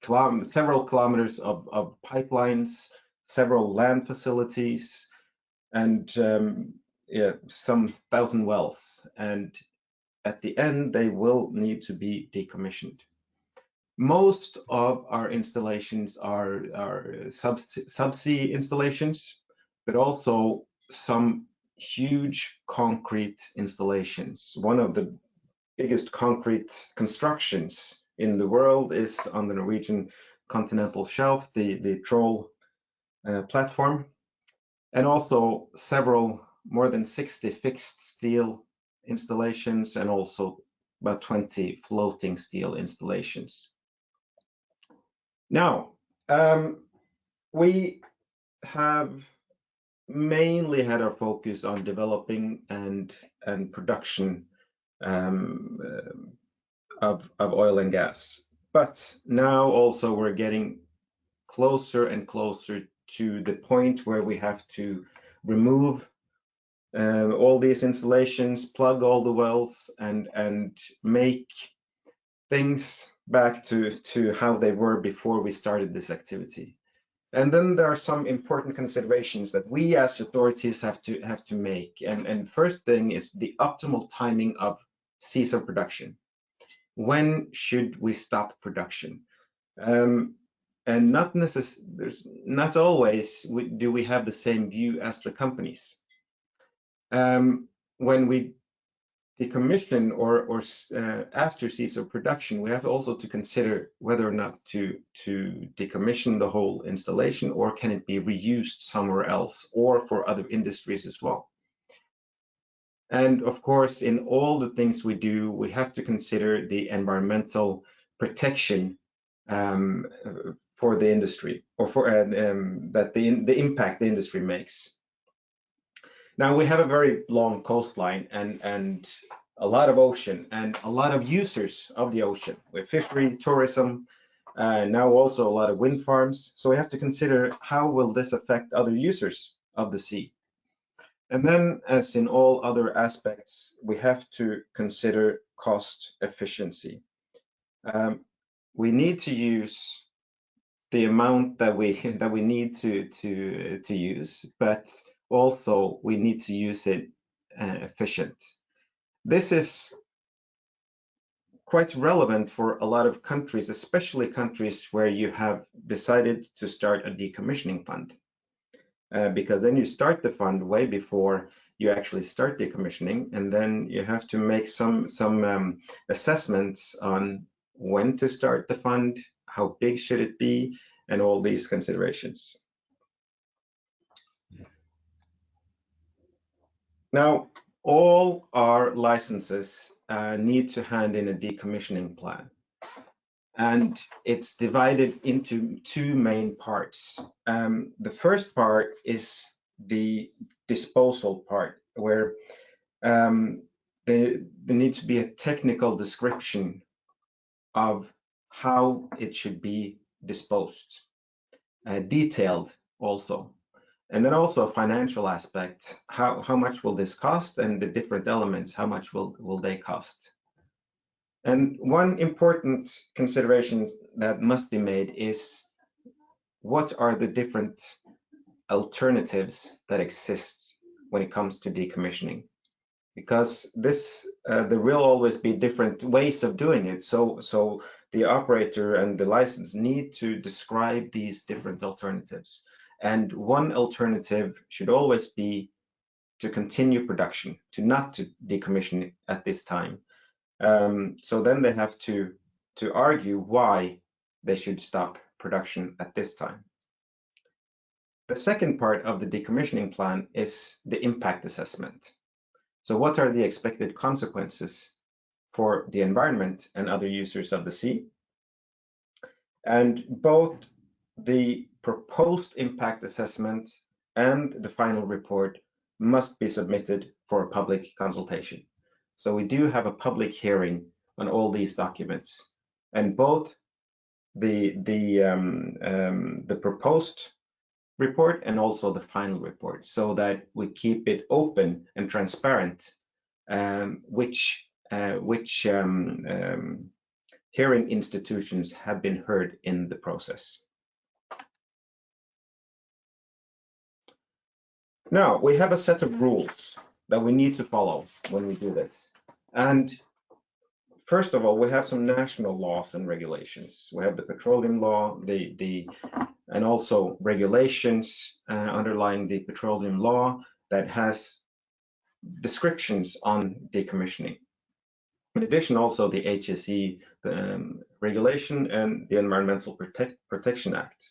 several kilometers of pipelines, several land facilities, and some 1,000 wells. And at the end, they will need to be decommissioned. Most of our installations are subsea installations, but also some huge concrete installations. One of the biggest concrete constructions in the world is on the Norwegian continental shelf, the Troll platform, and also several, more than 60 fixed steel installations, and also about 20 floating steel installations. Now, we have mainly had our focus on developing and production of oil and gas, but now also we're getting closer and closer to the point where we have to remove all these installations, plug all the wells, and make things back to how they were before we started this activity. And then there are some important considerations that we as authorities have to make. And first thing is the optimal timing of cease of production. When should we stop production? And there's not always do we have the same view as the companies. When we decommission or after cease of production, we have also to consider whether or not to decommission the whole installation, or can it be reused somewhere else or for other industries as well. And of course, in all the things we do, we have to consider the environmental protection for the industry, or for that the impact the industry makes. Now we have a very long coastline and a lot of ocean and a lot of users of the ocean with fishery, tourism, now also a lot of wind farms. So we have to consider how will this affect other users of the sea. And then, as in all other aspects, we have to consider cost efficiency. We need to use the amount that we need to use, but also we need to use it efficient. This is quite relevant for a lot of countries, especially countries where you have decided to start a decommissioning fund, because then you start the fund way before you actually start decommissioning, and then you have to make some assessments on when to start the fund, how big should it be, and all these considerations. Now, all our licenses need to hand in a decommissioning plan. And it's divided into two main parts. The first part is the disposal part, where there needs to be a technical description of how it should be disposed, detailed also. And then also a financial aspect, how much will this cost, and the different elements, how much will they cost. And one important consideration that must be made is what are the different alternatives that exist when it comes to decommissioning, because this there will always be different ways of doing it. So the operator and the license need to describe these different alternatives. And one alternative should always be to continue production, to not to decommission at this time. So then they have to argue why they should stop production at this time. The second part of the decommissioning plan is the impact assessment. So what are the expected consequences for the environment and other users of the sea? And both the proposed impact assessment and the final report must be submitted for a public consultation. So we do have a public hearing on all these documents, and both the proposed report and also the final report, so that we keep it open and transparent, which hearing institutions have been heard in the process. Now, we have a set of rules that we need to follow when we do this. And first of all, we have some national laws and regulations. We have the petroleum law, and also regulations underlying the petroleum law that has descriptions on decommissioning. In addition, also the HSE regulation and the Environmental Protection Act.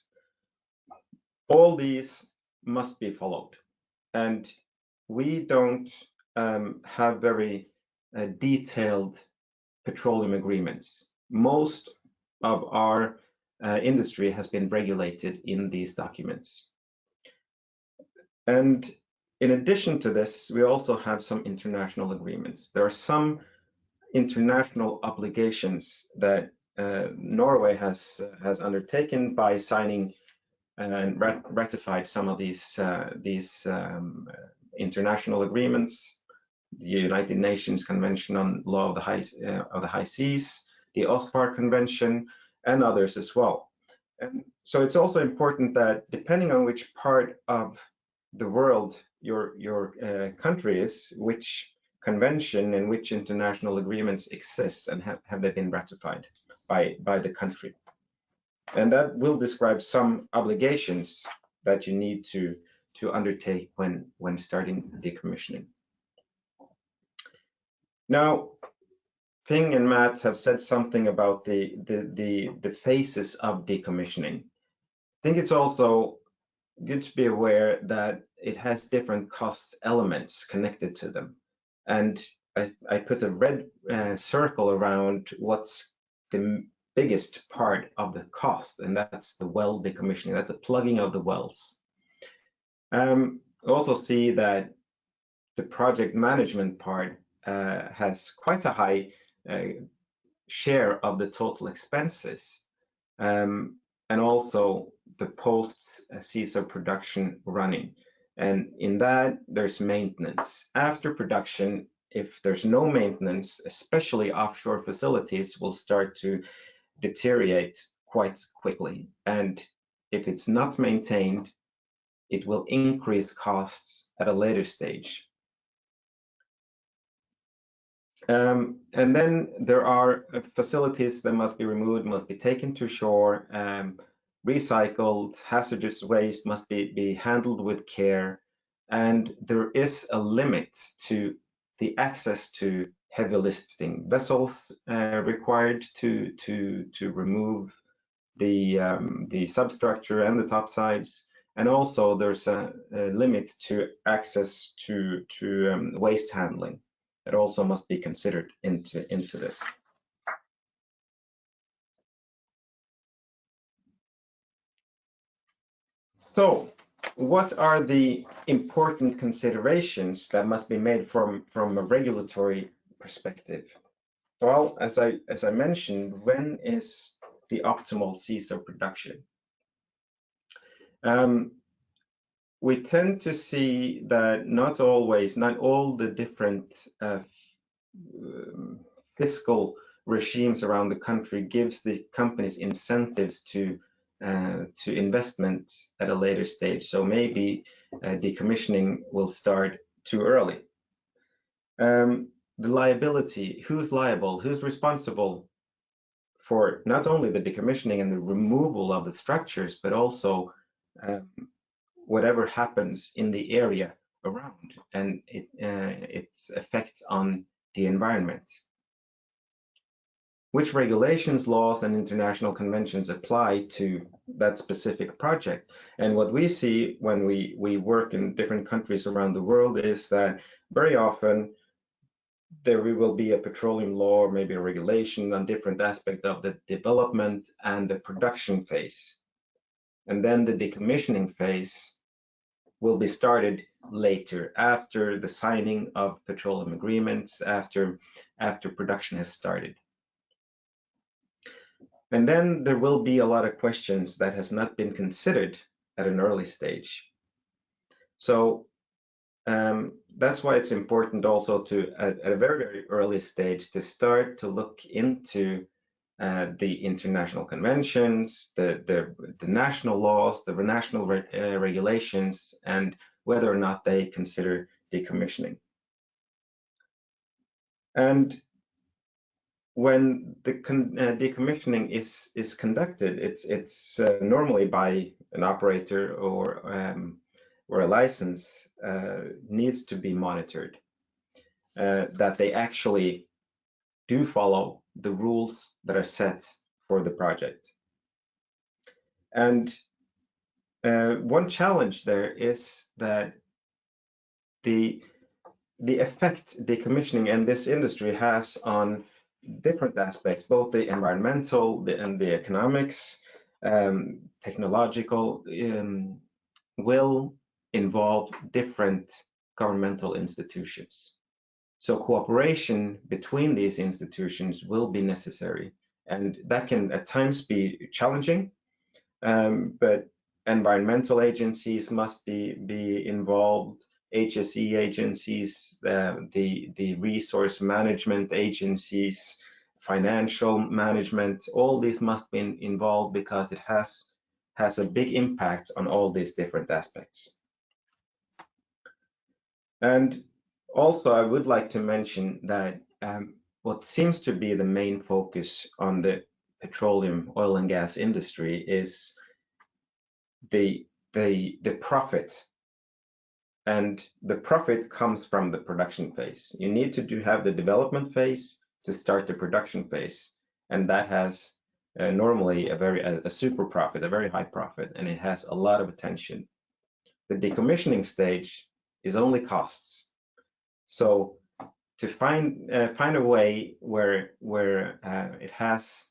All these must be followed. And we don't have very detailed petroleum agreements. Most of our industry has been regulated in these documents. And in addition to this, we also have some international agreements. There are some international obligations that Norway has undertaken by signing and ratified some of these international agreements, the United Nations Convention on Law of the High Seas, the OSPAR Convention, and others as well. And so it's also important that depending on which part of the world your country is, which convention and which international agreements exist and have they been ratified by the country. And that will describe some obligations that you need to undertake when starting decommissioning. Now, Ping and Matt have said something about the phases of decommissioning. I think it's also good to be aware that it has different cost elements connected to them. And I put a red circle around what's the biggest part of the cost, and that's the well decommissioning. That's the plugging of the wells. Also see that the project management part has quite a high share of the total expenses, and also the post-CSO production running. And in that, there's maintenance. After production, if there's no maintenance, especially offshore facilities will start to deteriorate quite quickly. And if it's not maintained, it will increase costs at a later stage. And then there are facilities that must be removed, must be taken to shore, recycled, hazardous waste must be handled with care, and there is a limit to the access to heavy lifting vessels required to remove the substructure and the topsides, and also there's a limit to access to waste handling. It also must be considered into this. So, what are the important considerations that must be made from a regulatory perspective? Well, as I mentioned, when is the optimal CSO production? We tend to see that not all the different fiscal regimes around the country gives the companies incentives to investments at a later stage. So maybe decommissioning will start too early. The liability, who's liable, who's responsible for not only the decommissioning and the removal of the structures, but also whatever happens in the area around and its effects on the environment. Which regulations, laws, and international conventions apply to that specific project? And what we see when we work in different countries around the world is that very often there will be a petroleum law or maybe a regulation on different aspects of the development and the production phase. And then the decommissioning phase will be started later, after the signing of petroleum agreements, after production has started. And then there will be a lot of questions that has not been considered at an early stage. So that's why it's important also to, at a very, very early stage, to start to look into the international conventions, the national laws, the national regulations, and whether or not they consider decommissioning. And when the decommissioning is conducted, it's normally by an operator or a license needs to be monitored, that they actually do follow the rules that are set for the project. And one challenge there is that the effect decommissioning and this industry has on different aspects, both the environmental and the economics, technological, will involve different governmental institutions. So cooperation between these institutions will be necessary, and that can at times be challenging, but environmental agencies must be involved, HSE agencies, the resource management agencies, financial management, all these must be involved because it has a big impact on all these different aspects. And also I would like to mention that what seems to be the main focus on the petroleum, oil and gas industry is the profit. And the profit comes from the production phase. You need to have the development phase to start the production phase. And that has normally a super profit, a very high profit, and it has a lot of attention. The decommissioning stage is only costs. So to find a way where it has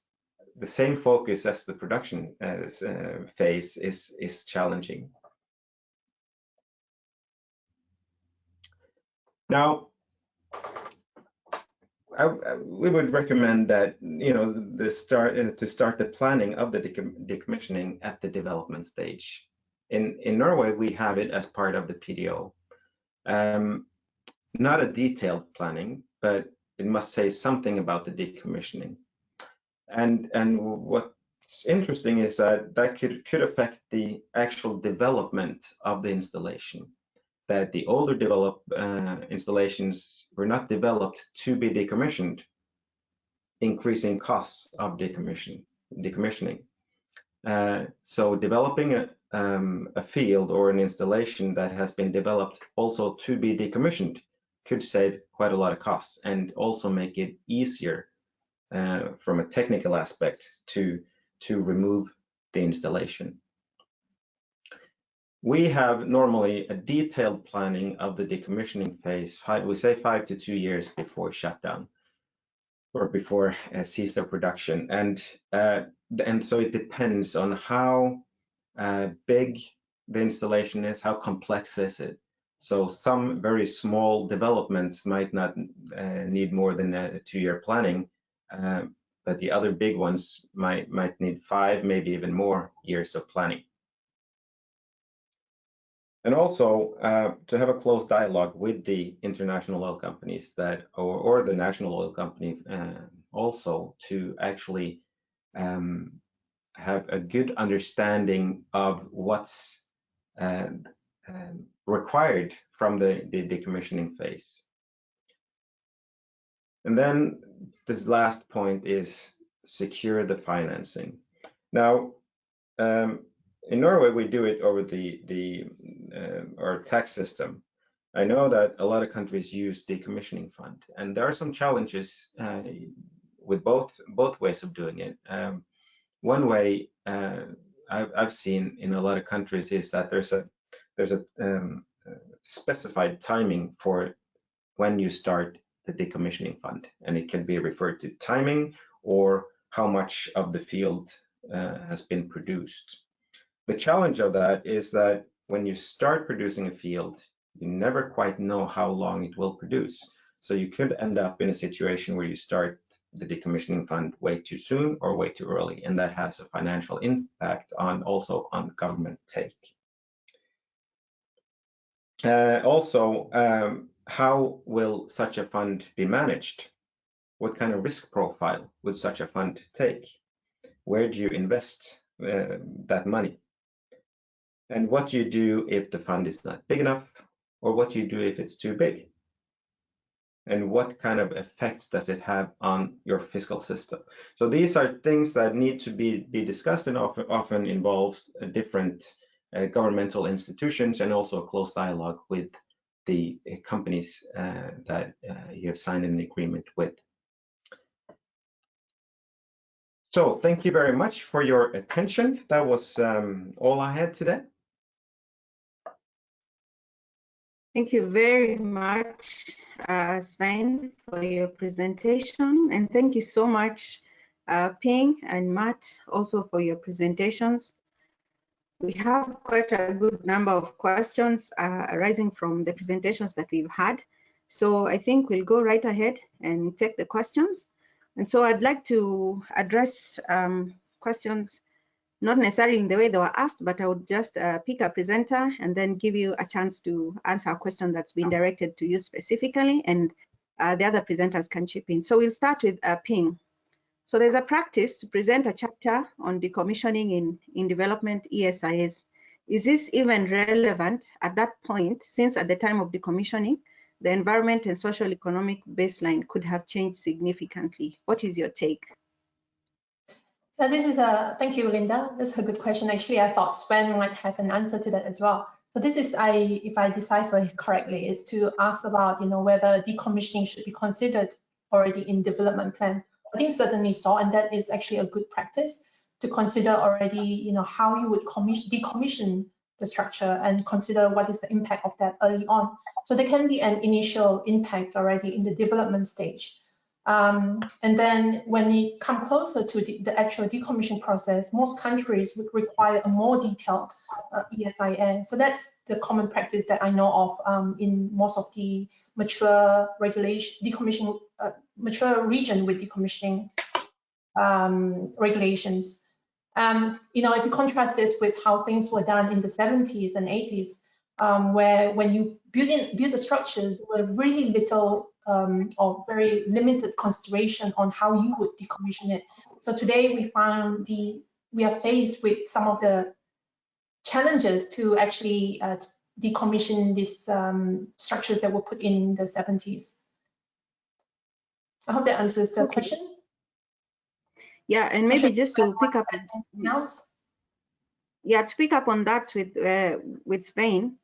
the same focus as the production phase is challenging. Now, we would recommend that to start the planning of the decommissioning at the development stage. In Norway, we have it as part of the PDO. Not a detailed planning, but it must say something about the decommissioning. And what's interesting is that could affect the actual development of the installation. That the older installations were not developed to be decommissioned, increasing costs of decommissioning. So developing a field or an installation that has been developed also to be decommissioned could save quite a lot of costs and also make it easier from a technical aspect to remove the installation. We have normally a detailed planning of the decommissioning phase, we say 5 to 2 years before shutdown or before cease of production. And so it depends on how big the installation is, how complex is it. So some very small developments might not need more than a 2-year planning, but the other big ones might need 5, maybe even more years of planning. And also to have a close dialogue with the international oil companies or the national oil company also to actually have a good understanding of what's required from the decommissioning phase. And then this last point is secure the financing. Now, in Norway, we do it over our tax system. I know that a lot of countries use decommissioning fund, and there are some challenges with both ways of doing it. One way I've seen in a lot of countries is that there's a specified timing for when you start the decommissioning fund, and it can be referred to timing or how much of the field has been produced. The challenge of that is that when you start producing a field, you never quite know how long it will produce. So you could end up in a situation where you start the decommissioning fund way too soon or way too early, and that has a financial impact also on government take. Also, how will such a fund be managed? What kind of risk profile would such a fund take? Where do you invest that money? And what do you do if the fund is not big enough, or what do you do if it's too big? And what kind of effects does it have on your fiscal system? So these are things that need to be discussed and often involves different governmental institutions and also a close dialogue with the companies that you have signed an agreement with. So thank you very much for your attention. That was all I had today. Thank you very much, Svein, for your presentation. And thank you so much, Ping and Matt, also for your presentations. We have quite a good number of questions arising from the presentations that we've had. So I think we'll go right ahead and take the questions. And so I'd like to address questions not necessarily in the way they were asked, but I would just pick a presenter and then give you a chance to answer a question that's been directed to you specifically, and the other presenters can chip in. So we'll start with Ping. So there's a practice to present a chapter on decommissioning in development ESIS. Is this even relevant at that point, since at the time of decommissioning, the environment and social economic baseline could have changed significantly? What is your take? This is thank you, Linda. This is a good question. Actually, I thought Sven might have an answer to that as well. So this is, if I decipher it correctly, is to ask about, whether decommissioning should be considered already in development plan. I think certainly so, and that is actually a good practice to consider already, how you would decommission the structure and consider what is the impact of that early on. So there can be an initial impact already in the development stage. And then when you come closer to the actual decommissioning process, most countries would require a more detailed ESIA. So that's the common practice that I know of in most of the mature decommissioning, mature region with decommissioning regulations. If you contrast this with how things were done in the 70s and 80s, where when you build the structures, there were really little or very limited consideration on how you would decommission it. So today we found we are faced with some of the challenges to actually decommission these structures that were put in the 70s. I hope that answers the question. Yeah, and maybe just to pick up else. Yeah, to pick up on that with Svein,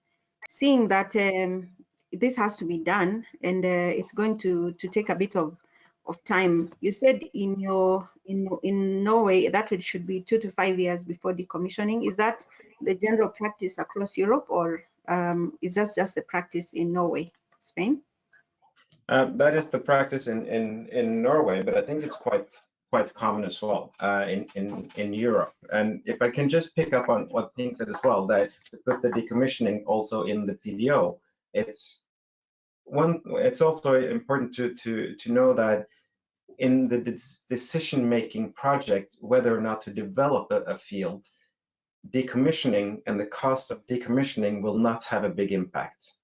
seeing that this has to be done and it's going to take a bit of time. You said in Norway that it should be 2 to 5 years before decommissioning. Is that the general practice across Europe, or is that just the practice in Norway? Spain? That is the practice in Norway, but I think it's quite common as well in Europe. And if I can just pick up on what Ping said as well, that to put the decommissioning also in the PDO, it's also important to know that in the decision-making project, whether or not to develop a field, decommissioning and the cost of decommissioning will not have a big impact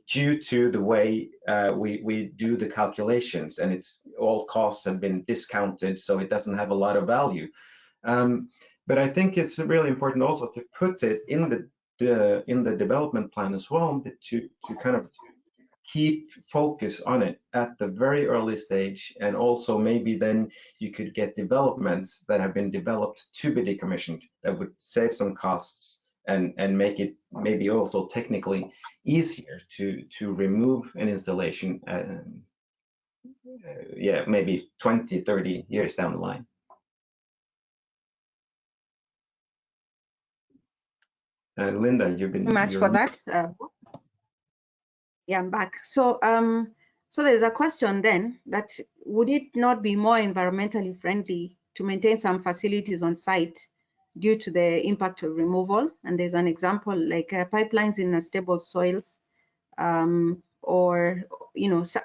due to the way we do the calculations, and all costs have been discounted, so it doesn't have a lot of value. But I think it's really important also to put it in the development plan as well, to kind of keep focus on it at the very early stage, and also maybe then you could get developments that have been developed to be decommissioned that would save some costs and make it maybe also technically easier to remove an installation, yeah, maybe 20, 30 years down the line. And Linda, you've been much for that. Yeah, I'm back. So so there's a question then, that would it not be more environmentally friendly to maintain some facilities on site due to the impact of removal? And there's an example like pipelines in unstable soils, or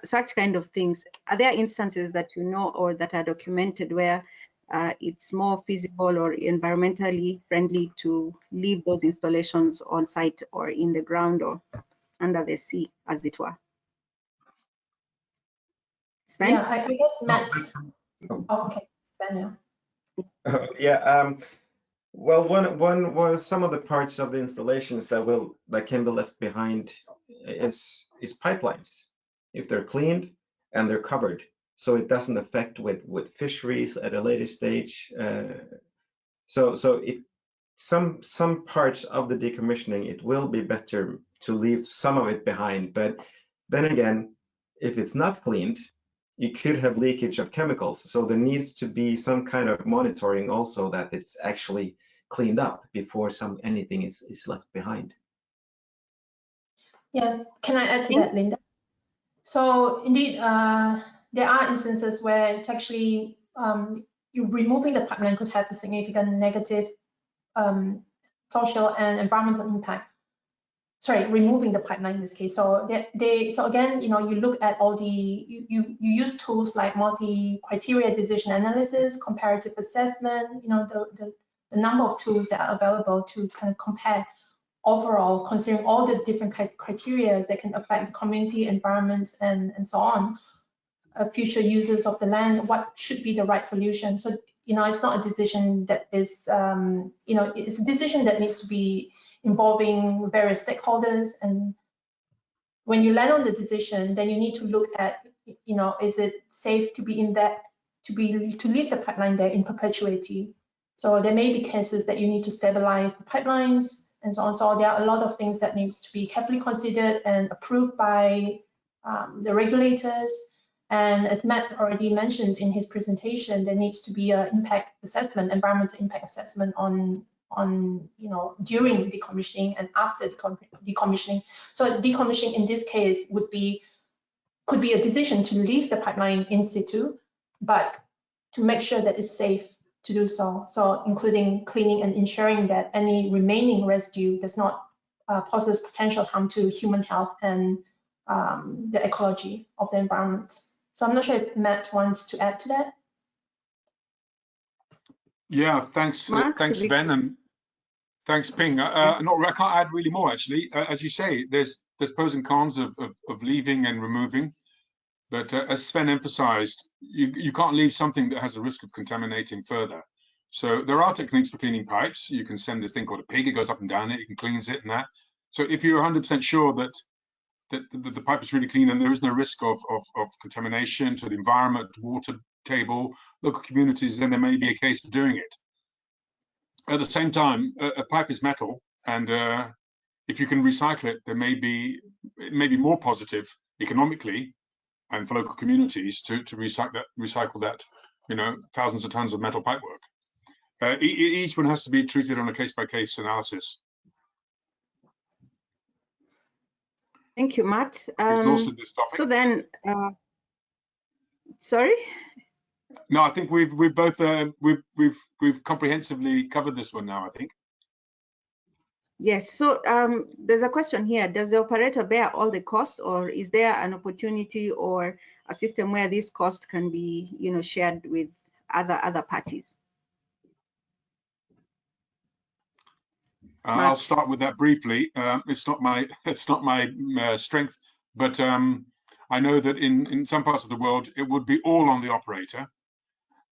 such kind of things. Are there instances that you know or that are documented where it's more feasible or environmentally friendly to leave those installations on site or in the ground or under the sea, as it were? Sven? Yeah, I guess Matt. Oh, okay, Sven, yeah. Yeah. Well, some of the parts of the installations that can be left behind is pipelines, if they're cleaned and they're covered, so it doesn't affect with fisheries at a later stage. So some parts of the decommissioning, it will be better to leave some of it behind. But then again, if it's not cleaned, you could have leakage of chemicals. So there needs to be some kind of monitoring also, that it's actually cleaned up before anything is left behind. Yeah, can I add to that, Linda? So indeed, there are instances where it's actually removing the pipeline could have a significant negative social and environmental impact. Sorry, removing the pipeline in this case. So so again, you look at all you use tools like multi-criteria decision analysis, comparative assessment, the number of tools that are available to kind of compare overall, considering all the different criteria that can affect the community, environment, and so on, future users of the land, what should be the right solution. So, it's not a decision that is, it's a decision that needs to be involving various stakeholders. And when you land on the decision, then you need to look at, is it safe to be in that, to leave the pipeline there in perpetuity? So there may be cases that you need to stabilize the pipelines and so on. So there are a lot of things that needs to be carefully considered and approved by the regulators. And as Matt already mentioned in his presentation, there needs to be an impact assessment, environmental impact assessment on during decommissioning and after decommissioning. So decommissioning in this case could be a decision to leave the pipeline in situ, but to make sure that it's safe to do so. So including cleaning and ensuring that any remaining residue does not poses potential harm to human health and the ecology of the environment. So I'm not sure if Matt wants to add to that. Yeah, thanks, thanks Sven, and thanks Ping. I can't add really more actually. As you say, there's pros and cons of leaving and removing, but as Sven emphasized, you can't leave something that has a risk of contaminating further. So there are techniques for cleaning pipes. You can send this thing called a pig, it goes up and down it, you can cleanse it and that. So if you're 100% sure that the pipe is really clean and there is no risk of contamination to the environment, water table, local communities, then there may be a case for doing it. At the same time, a pipe is metal, and if you can recycle it, it may be more positive economically and for local communities to recycle that, thousands of tons of metal pipework. Each one has to be treated on a case-by-case analysis. Thank you, Matt. So then, sorry. No, I think we've both we've comprehensively covered this one now, I think. Yes. So there's a question here: does the operator bear all the costs, or is there an opportunity or a system where these costs can be, shared with other parties? I'll start with that briefly. It's not my strength, but I know that in some parts of the world it would be all on the operator,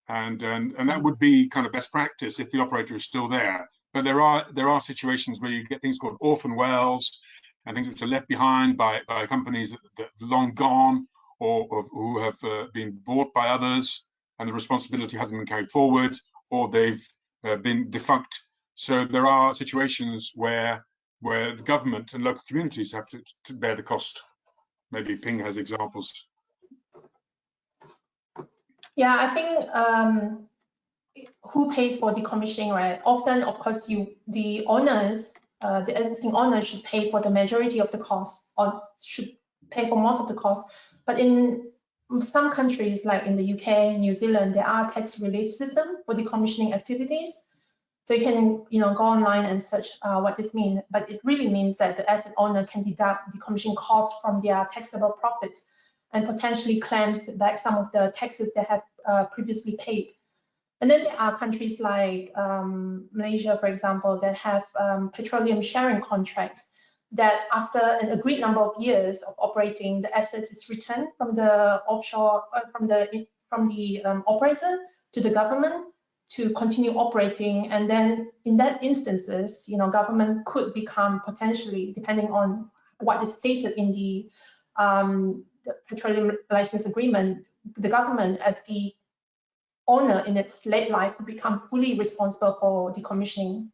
and that would be kind of best practice if the operator is still there. But there are situations where you get things called orphan wells and things which are left behind by companies that have long gone or who have been bought by others and the responsibility hasn't been carried forward, or they've been defunct. So there are situations where the government and local communities have to bear the cost. Maybe Ping has examples. Yeah, I think who pays for decommissioning, right? Often, of course, the owners, the existing owners should pay for the majority of the cost, or should pay for most of the cost. But in some countries, like in the UK, New Zealand, there are tax relief systems for decommissioning activities. So you can, go online and search what this means, but it really means that the asset owner can deduct decommissioning costs from their taxable profits and potentially claims back some of the taxes they have previously paid. And then there are countries like Malaysia, for example, that have petroleum sharing contracts that after an agreed number of years of operating, the assets is returned from the offshore, from the operator to the government to continue operating. And then in that instances, government could become potentially, depending on what is stated in the petroleum license agreement, the government as the owner in its late life could become fully responsible for decommissioning.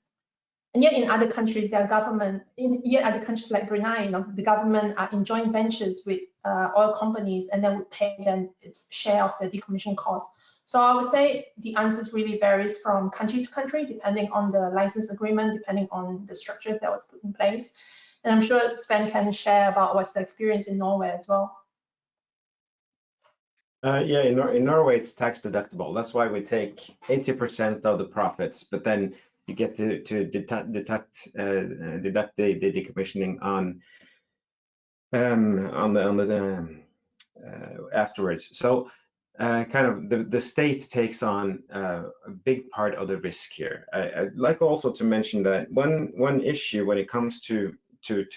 And yet in other countries, there are government, yet other countries like Brunei, the government are in joint ventures with oil companies and then would pay them its share of the decommissioning cost. So I would say the answers really varies from country to country, depending on the license agreement, depending on the structures that was put in place. And I'm sure Sven can share about what's the experience in Norway as well. Yeah, in Norway, it's tax deductible. That's why we take 80% of the profits, but then you get to deduct the decommissioning on the afterwards. So kind of the state takes on a big part of the risk here. I'd like also to mention that one issue when it comes to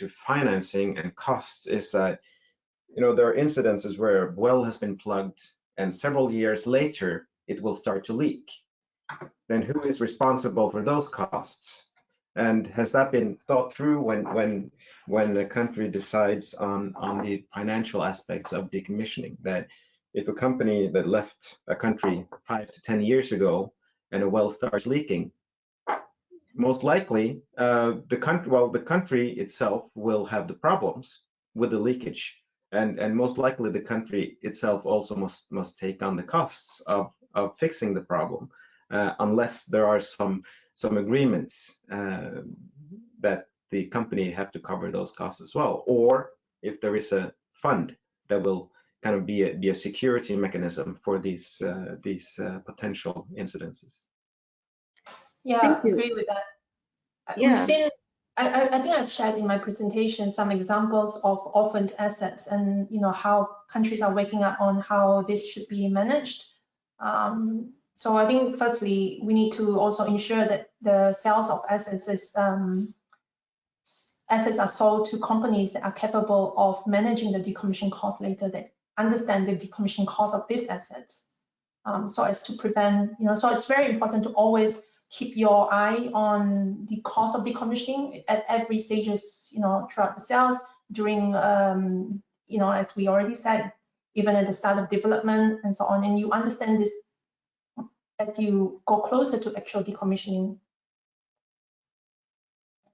financing and costs is that, you know, there are incidences where a well has been plugged and several years later it will start to leak. Then who is responsible for those costs? And has that been thought through when a country decides on the financial aspects of decommissioning? That if a company that left a country 5 to 10 years ago and a well starts leaking, most likely the country itself will have the problems with the leakage, and most likely the country itself also must take on the costs of fixing the problem, unless there are some agreements that the company have to cover those costs as well, or if there is a fund that will kind of be a security mechanism for these potential incidences. Yeah, I agree with that. Yeah. We've seen, I think I've shared in my presentation some examples of orphaned assets, and you know how countries are waking up on how this should be managed. So I think firstly we need to also ensure that the sales of assets are sold to companies that are capable of managing the decommissioning costs later, that understand the decommissioning cost of these assets, so as to prevent, you know, so it's very important to always keep your eye on the cost of decommissioning at every stages, you know, throughout the sales, during, you know, as we already said, even at the start of development and so on, and you understand this as you go closer to actual decommissioning.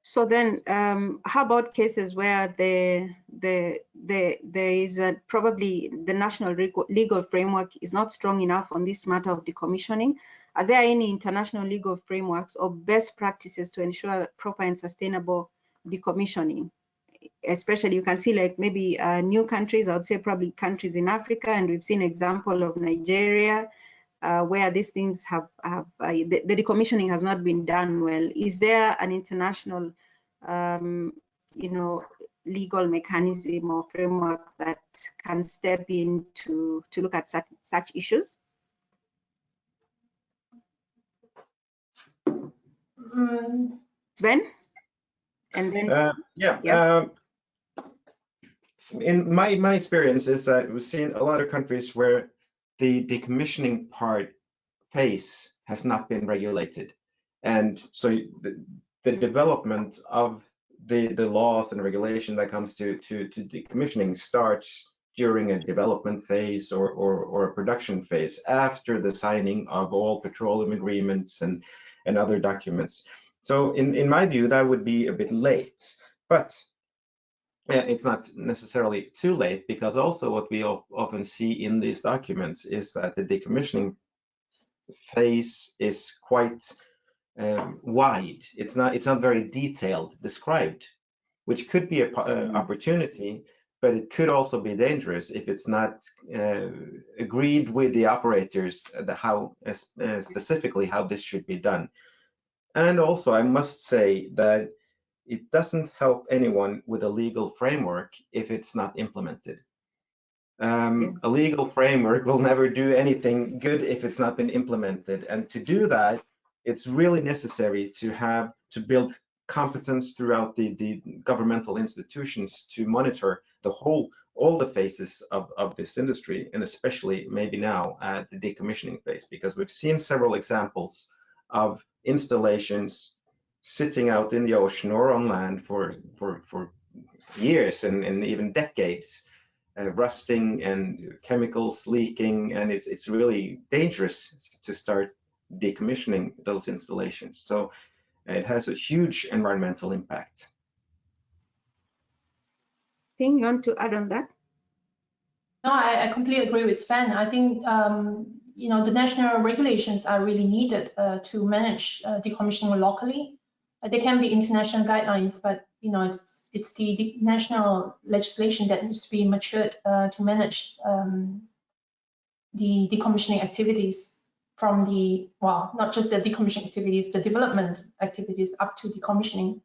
So then, how about cases where there is probably the national legal framework is not strong enough on this matter of decommissioning? Are there any international legal frameworks or best practices to ensure proper and sustainable decommissioning? Especially, you can see like maybe new countries, I would say probably countries in Africa, and we've seen example of Nigeria, where these things have the decommissioning has not been done well. Is there an international, you know, legal mechanism or framework that can step in to look at such issues? Sven? And then in my experience is that we've seen a lot of countries where the decommissioning phase has not been regulated, and so the development of the laws and regulation that comes to decommissioning starts during a development phase or a production phase after the signing of all petroleum agreements and other documents. So in my view, that would be a bit late, but it's not necessarily too late, because also what we often see in these documents is that the decommissioning phase is quite wide. It's not very detailed described, which could be an opportunity, but it could also be dangerous if it's not agreed with the operators how specifically how this should be done. And also, I must say that it doesn't help anyone with a legal framework if it's not implemented. A legal framework will never do anything good if it's not been implemented. And to do that, it's really necessary to build competence throughout the governmental institutions to monitor all the phases of this industry, and especially maybe now at the decommissioning phase, because we've seen several examples of installations sitting out in the ocean or on land for years and even decades, rusting and chemicals leaking, and it's really dangerous to start decommissioning those installations. So it has a huge environmental impact. Thing you want to add on that? No, I completely agree with Sven. I think you know, the national regulations are really needed to manage decommissioning locally. There can be international guidelines, but you know, it's the national legislation that needs to be matured to manage the decommissioning activities from not just the decommissioning activities, the development activities up to decommissioning.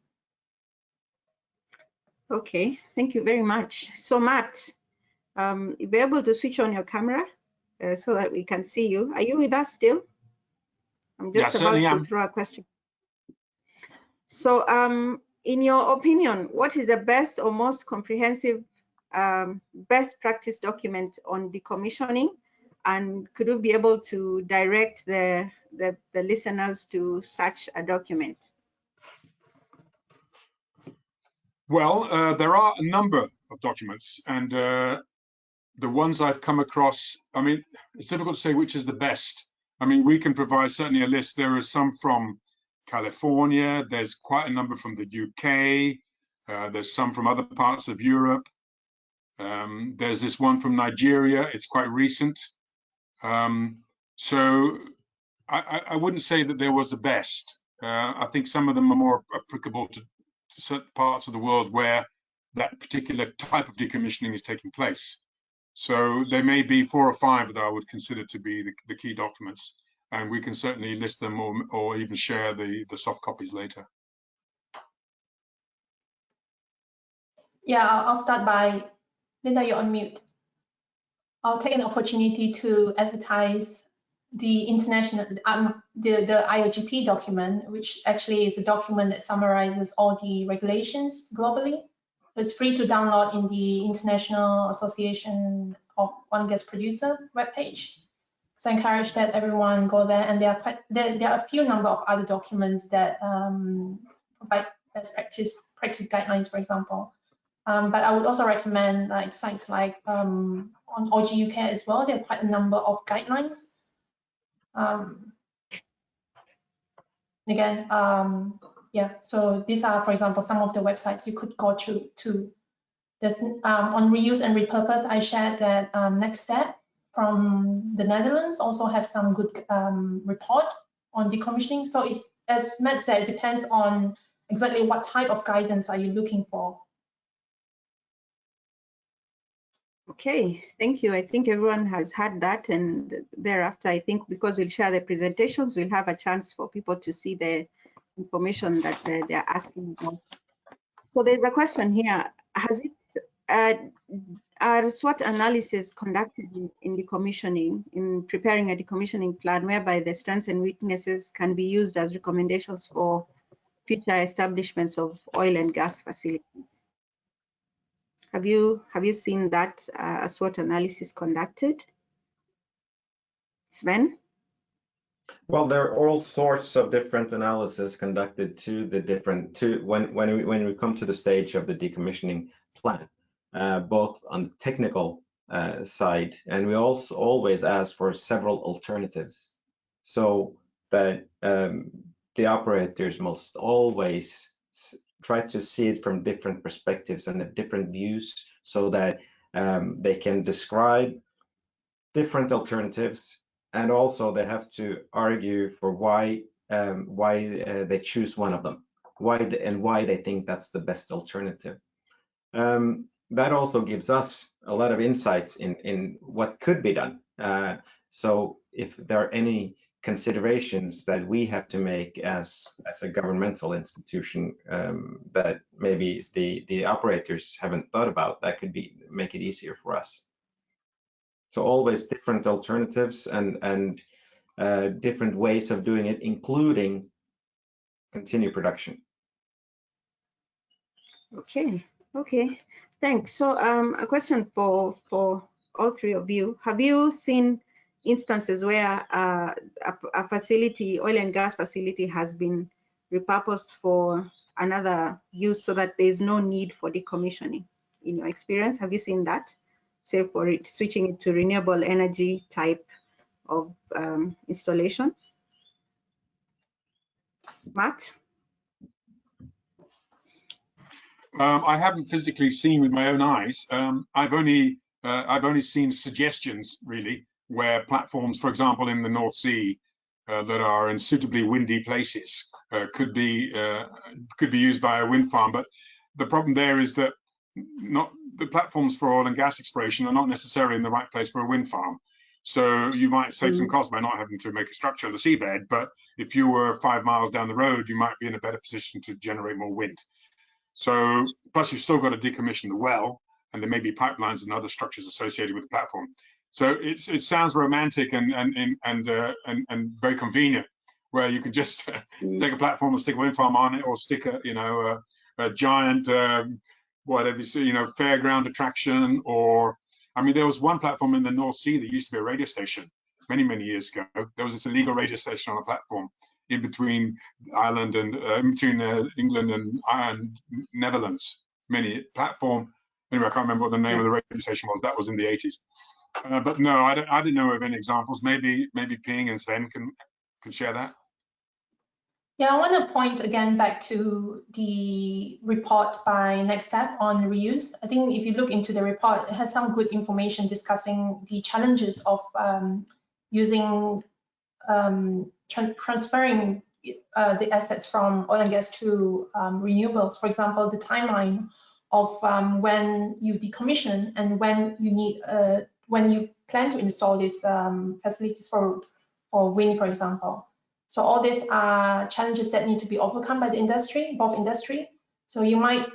Okay, thank you very much. So Matt, you'll be able to switch on your camera so that we can see you. Are you with us still? I'm just about to throw a question. So in your opinion, what is the best or most comprehensive best practice document on decommissioning? And could you be able to direct the listeners to such a document? Well, there are a number of documents, and the ones I've come across, I mean, it's difficult to say which is the best. I mean, we can provide certainly a list. There are some from California, there's quite a number from the UK, there's some from other parts of Europe. There's this one from Nigeria, it's quite recent. So I wouldn't say that there was the best. I think some of them are more applicable to certain parts of the world where that particular type of decommissioning is taking place. So there may be 4 or 5 that I would consider to be the key documents, and we can certainly list them or even share the soft copies later. Yeah, I'll start by, Linda, you're on mute. I'll take an opportunity to advertise the international, the IOGP document, which actually is a document that summarizes all the regulations globally. It's free to download in the International Association of Oil and Gas Producer webpage. So I encourage that everyone go there, and there are a few number of other documents that provide best practice guidelines, for example. But I would also recommend like sites like on OGUK as well. There are quite a number of guidelines. Yeah, so these are, for example, some of the websites you could go to. There's on reuse and repurpose, I shared that Next Step from the Netherlands also have some good report on decommissioning. So it, as Matt said, it depends on exactly what type of guidance are you looking for. Okay, thank you. I think everyone has had that, and thereafter, I think because we'll share the presentations, we'll have a chance for people to see the information that they're asking about. So there's a question here. Has it, are SWOT analysis conducted in decommissioning, in preparing a decommissioning plan, whereby the strengths and weaknesses can be used as recommendations for future establishments of oil and gas facilities? Have you seen that a SWOT analysis conducted? Sven? Well, there are all sorts of different analysis conducted to the different when we come to the stage of the decommissioning plan, both on the technical side, and we also always ask for several alternatives, so that the operators must always try to see it from different perspectives and different views, so that they can describe different alternatives, and also they have to argue for why they choose one of them, why they think that's the best alternative. That also gives us a lot of insights in what could be done. So if there are any considerations that we have to make as a governmental institution that maybe the operators haven't thought about, that could make it easier for us. So always different alternatives and different ways of doing it, including continued production. Okay, thanks. So a question for all 3 of you. Have you seen instances where a facility, oil and gas facility, has been repurposed for another use so that there's no need for decommissioning? In your experience, have you seen that? Say for it, switching it to renewable energy type of installation? Matt? I haven't physically seen with my own eyes. I've only seen suggestions, really, where platforms, for example, in the North Sea, that are in suitably windy places, could be used by a wind farm. But the problem there is that the platforms for oil and gas exploration are not necessarily in the right place for a wind farm. So you might save some cost by not having to make a structure on the seabed, but if you were 5 miles down the road, you might be in a better position to generate more wind. So plus you've still got to decommission the well, and there may be pipelines and other structures associated with the platform. So it sounds romantic and very convenient, where you can just take a platform and stick a wind farm on it, or stick a giant whatever, fairground attraction. Or I mean, there was one platform in the North Sea that used to be a radio station many years ago. There was this illegal radio station on a platform in between Ireland and England and Netherlands. Platform. Anyway, I can't remember what the name of the radio station was. That was in the 80s. But no, I didn't know of any examples. Maybe Ping and Sven can share that. Yeah, I want to point again back to the report by Next Step on reuse. I think if you look into the report, it has some good information discussing the challenges of using transferring the assets from oil and gas to renewables. For example, the timeline of when you decommission and when you need when you plan to install these facilities for wind, for example. So all these are challenges that need to be overcome by the industry, both industry. So you might,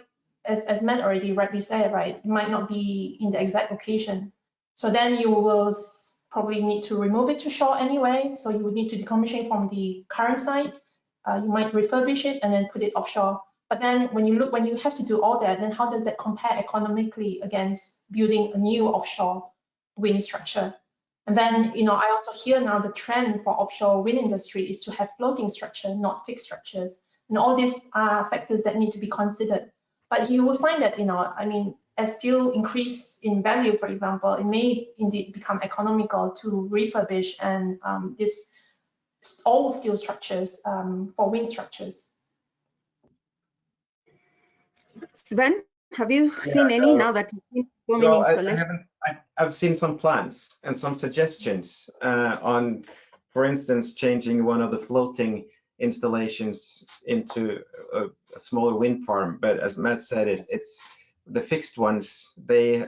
as Matt already rightly said, right, you might not be in the exact location. So then you will probably need to remove it to shore anyway. So you would need to decommission from the current site. You might refurbish it and then put it offshore. But then when you have to do all that, then how does that compare economically against building a new offshore wind structure? And then, I also hear now the trend for offshore wind industry is to have floating structure, not fixed structures. And all these are factors that need to be considered. But you will find that, I mean, as steel increase in value, for example, it may indeed become economical to refurbish and this all steel structures for wind structures. Sven, have you seen any now that you've been in installation? I've seen some plans and some suggestions on, for instance, changing one of the floating installations into a smaller wind farm. But as Matt said, it's the fixed ones, they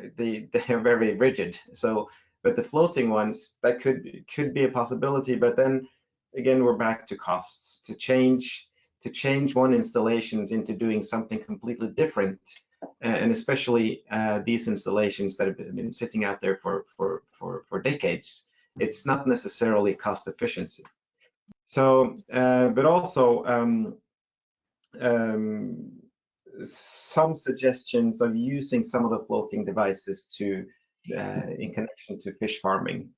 are very rigid. So, but the floating ones, that could be a possibility. But then again, we're back to costs. To change one installations into doing something completely different, and especially these installations that have been sitting out there for decades, it's not necessarily cost efficiency. So, but also some suggestions of using some of the floating devices to in connection to fish farming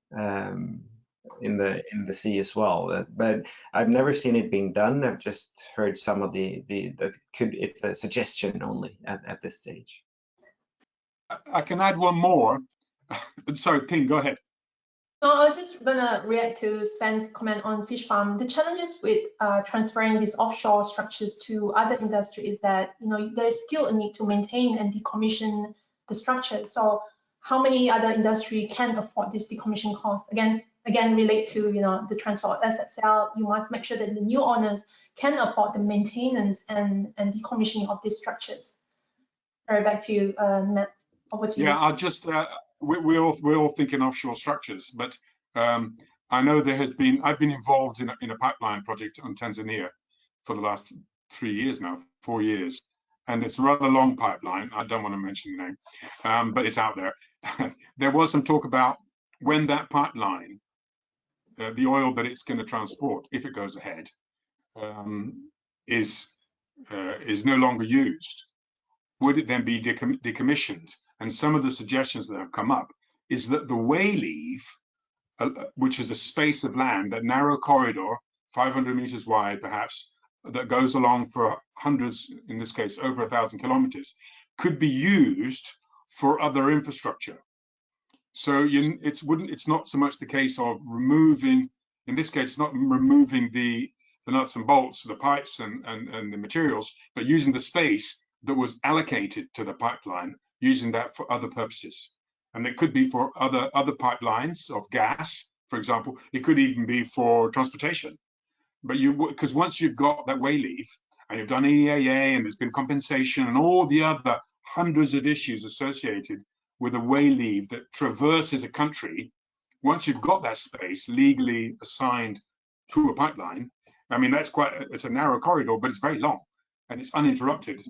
in the sea as well. But I've never seen it being done. I've just heard some of it's a suggestion only at this stage. I can add one more. Sorry, Ping, go ahead. No, I was just gonna react to Sven's comment on fish farm. The challenges with transferring these offshore structures to other industry is that there's still a need to maintain and decommission the structure. So how many other industry can afford this decommission cost? Again, relate to the transfer of asset sale. You must make sure that the new owners can afford the maintenance and decommissioning of these structures. All right, back to you, Matt. Over to you. Yeah, I'll just we're all thinking offshore structures, but I know I've been involved in a pipeline project on Tanzania for the last 4 years, and it's a rather long pipeline. I don't want to mention the name, but it's out there. There was some talk about when that pipeline, the oil that it's going to transport, if it goes ahead, is no longer used, would it then be decommissioned? And some of the suggestions that have come up is that the wayleave, which is a space of land, that narrow corridor, 500 meters wide perhaps, that goes along for hundreds, in this case over 1,000 kilometers, could be used for other infrastructure. So it's not so much the case of removing, in this case, it's not removing the nuts and bolts, the pipes and the materials, but using the space that was allocated to the pipeline, using that for other purposes. And it could be for other pipelines of gas, for example. It could even be for transportation. But because once you've got that wayleave and you've done EAA and there's been compensation and all the other hundreds of issues associated with a wayleave that traverses a country, once you've got that space legally assigned to a pipeline, I mean, it's a narrow corridor, but it's very long and it's uninterrupted,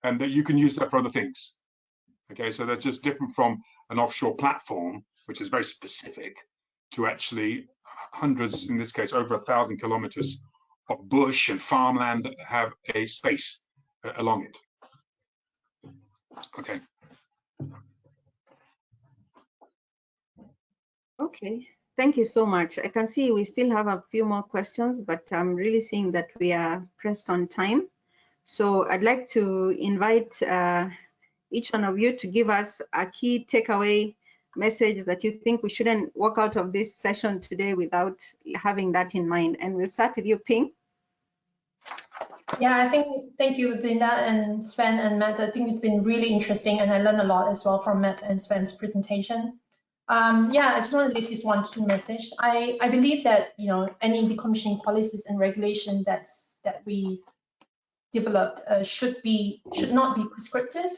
and that you can use that for other things. Okay, so that's just different from an offshore platform which is very specific, to actually hundreds, in this case, over 1,000 kilometers of bush and farmland that have a space along it. Okay. Okay, thank you so much. I can see we still have a few more questions, but I'm really seeing that we are pressed on time. So I'd like to invite each one of you to give us a key takeaway message that you think we shouldn't walk out of this session today without having that in mind. And we'll start with you, Ping. Yeah, I think, thank you, Linda and Sven and Matt. I think it's been really interesting, and I learned a lot as well from Matt and Sven's presentation. Yeah, I just want to leave this one key message. I believe that, you know, any decommissioning policies and regulation that we developed should not be prescriptive.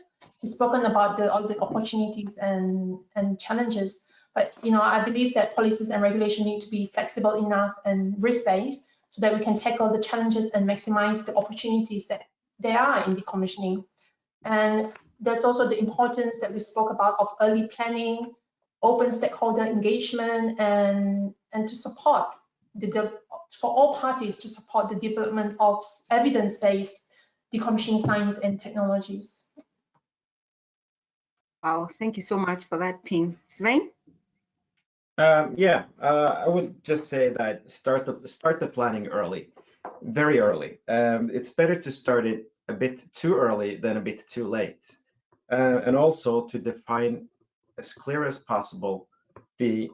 We've spoken about all the opportunities and challenges, but, you know, I believe that policies and regulation need to be flexible enough and risk-based, so that we can tackle the challenges and maximize the opportunities that there are in decommissioning. And there's also the importance that we spoke about of early planning, open stakeholder engagement, and to support for all parties to support the development of evidence-based decommissioning science and technologies. Wow, thank you so much for that, Ping. Svein? I would just say that start the planning early, very early. It's better to start it a bit too early than a bit too late, and also to define as clear as possible the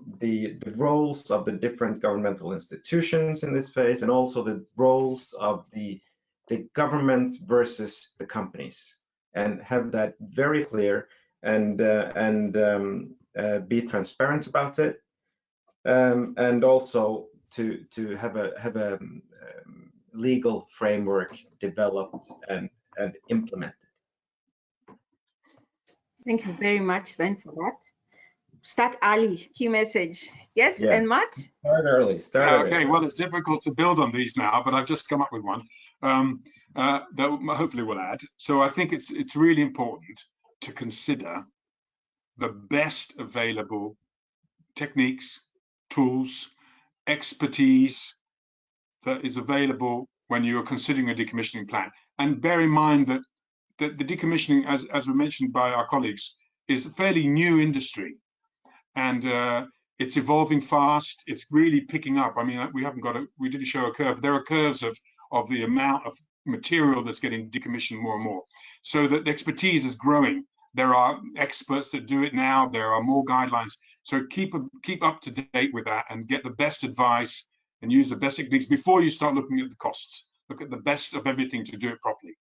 roles of the different governmental institutions in this phase, and also the roles of the government versus the companies, and have that very clear, and be transparent about it. And also to have a legal framework developed and implemented. Thank you very much, Sven, for that. Start early, key message. Yes, yeah. And Matt? Start early. Okay, well, it's difficult to build on these now, but I've just come up with one that hopefully will add. So I think it's really important to consider the best available techniques, tools, expertise that is available when you are considering a decommissioning plan. And bear in mind that the decommissioning, as we mentioned by our colleagues, is a fairly new industry, and it's evolving fast. It's really picking up. I mean, we didn't show a curve. There are curves of the amount of material that's getting decommissioned more and more. So that the expertise is growing. There are experts that do it now. There are more guidelines. So keep up to date with that and get the best advice and use the best techniques before you start looking at the costs. Look at the best of everything to do it properly.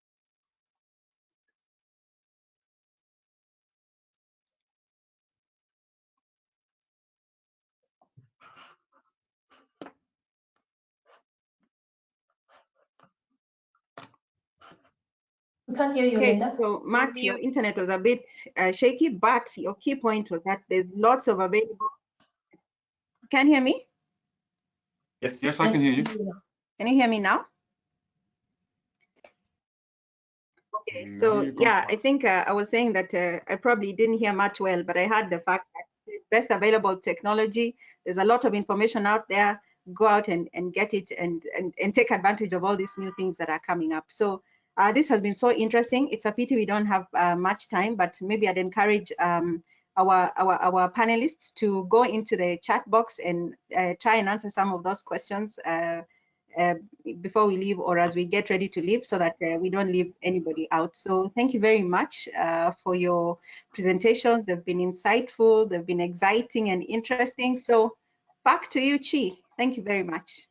We can't hear you, okay, Linda. So Matt, your internet was a bit shaky, but your key point was that there's lots of available. Can you hear me? Yes, I can hear you. Can you hear me now? Okay, so yeah, I think I was saying that I probably didn't hear much well, but I heard the fact that the best available technology, there's a lot of information out there. Go out and get it and take advantage of all these new things that are coming up. So this has been so interesting. It's a pity we don't have much time, but maybe I'd encourage our panelists to go into the chat box and try and answer some of those questions before we leave, or as we get ready to leave, so that we don't leave anybody out. So thank you very much for your presentations. They've been insightful, they've been exciting and interesting. So back to you, Chi. Thank you very much.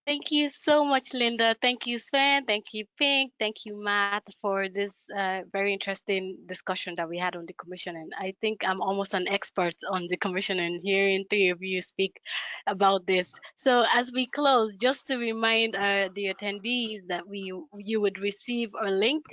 Thank you so much, Linda. Thank you, Sven. Thank you, Pink. Thank you, Matt, for this very interesting discussion that we had on decommissioning. I think I'm almost an expert on decommissioning, hearing three of you speak about this. So as we close, just to remind the attendees that you would receive a link.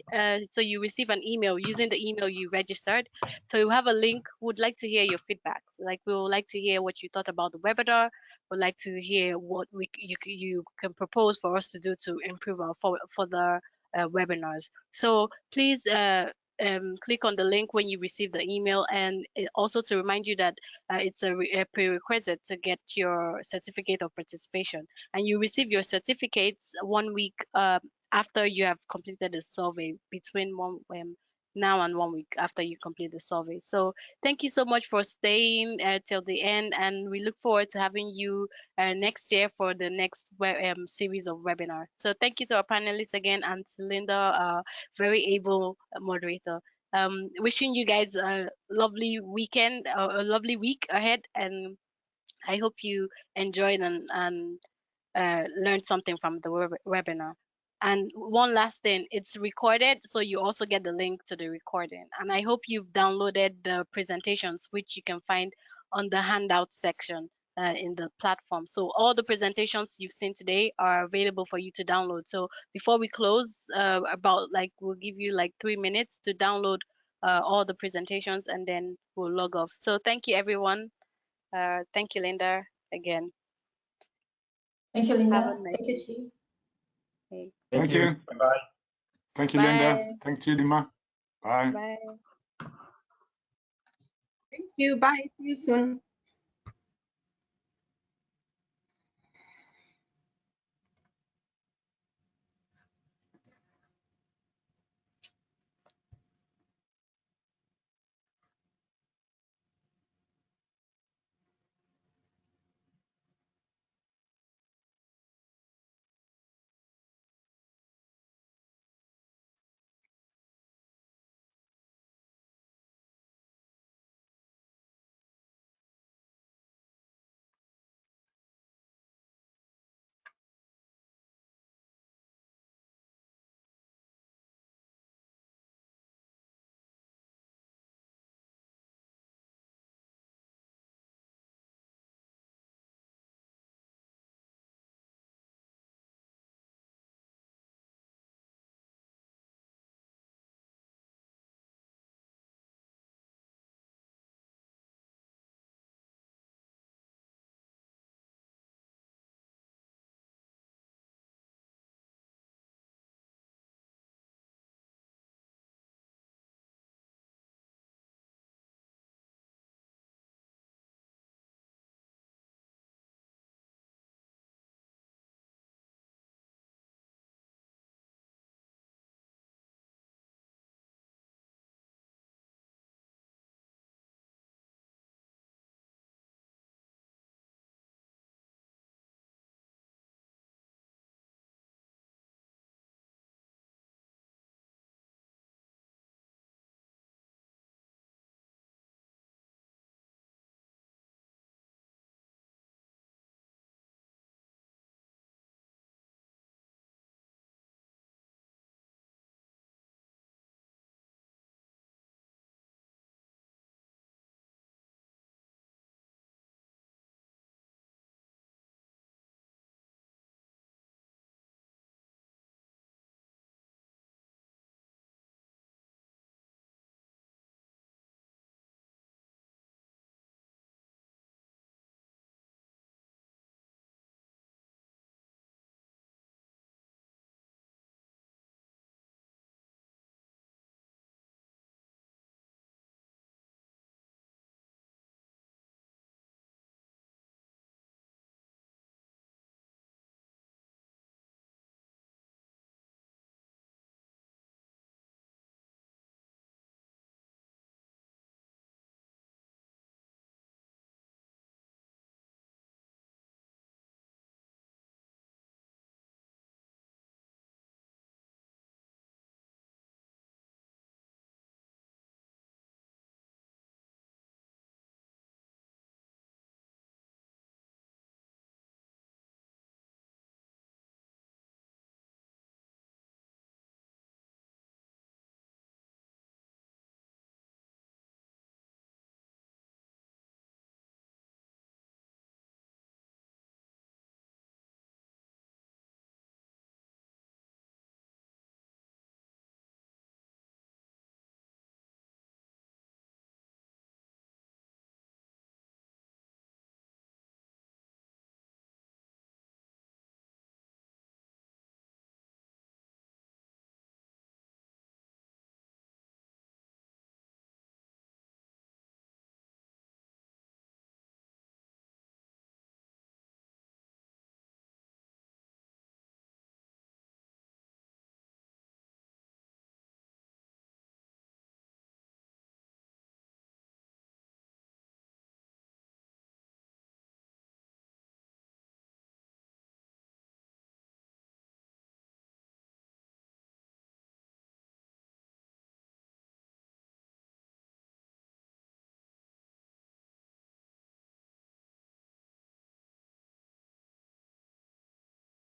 So you receive an email using the email you registered. So you have a link. Would like to hear your feedback. Like, we would like to hear what you thought about the webinar. Would like to hear what you can propose for us to do to improve our further webinars. So please click on the link when you receive the email, and also to remind you that it's a prerequisite to get your certificate of participation, and you receive your certificates 1 week after you have completed the survey, between now and 1 week after you complete the survey. So thank you so much for staying till the end, and we look forward to having you next year for the next series of webinar. So thank you to our panelists again, and to Linda, very able moderator. Wishing you guys a lovely weekend, a lovely week ahead, and I hope you enjoyed and learned something from the webinar. And one last thing, it's recorded, so you also get the link to the recording. And I hope you've downloaded the presentations, which you can find on the handout section in the platform. So all the presentations you've seen today are available for you to download. So before we close, we'll give you like 3 minutes to download all the presentations, and then we'll log off. So thank you, everyone. Thank you, Linda, again. Thank you, Linda. Nice Thank you, Chi. day. Thank you. Bye. Thank you, Bye. Linda. Thank you, Dima. Bye. Bye. Thank you. Bye. See you soon.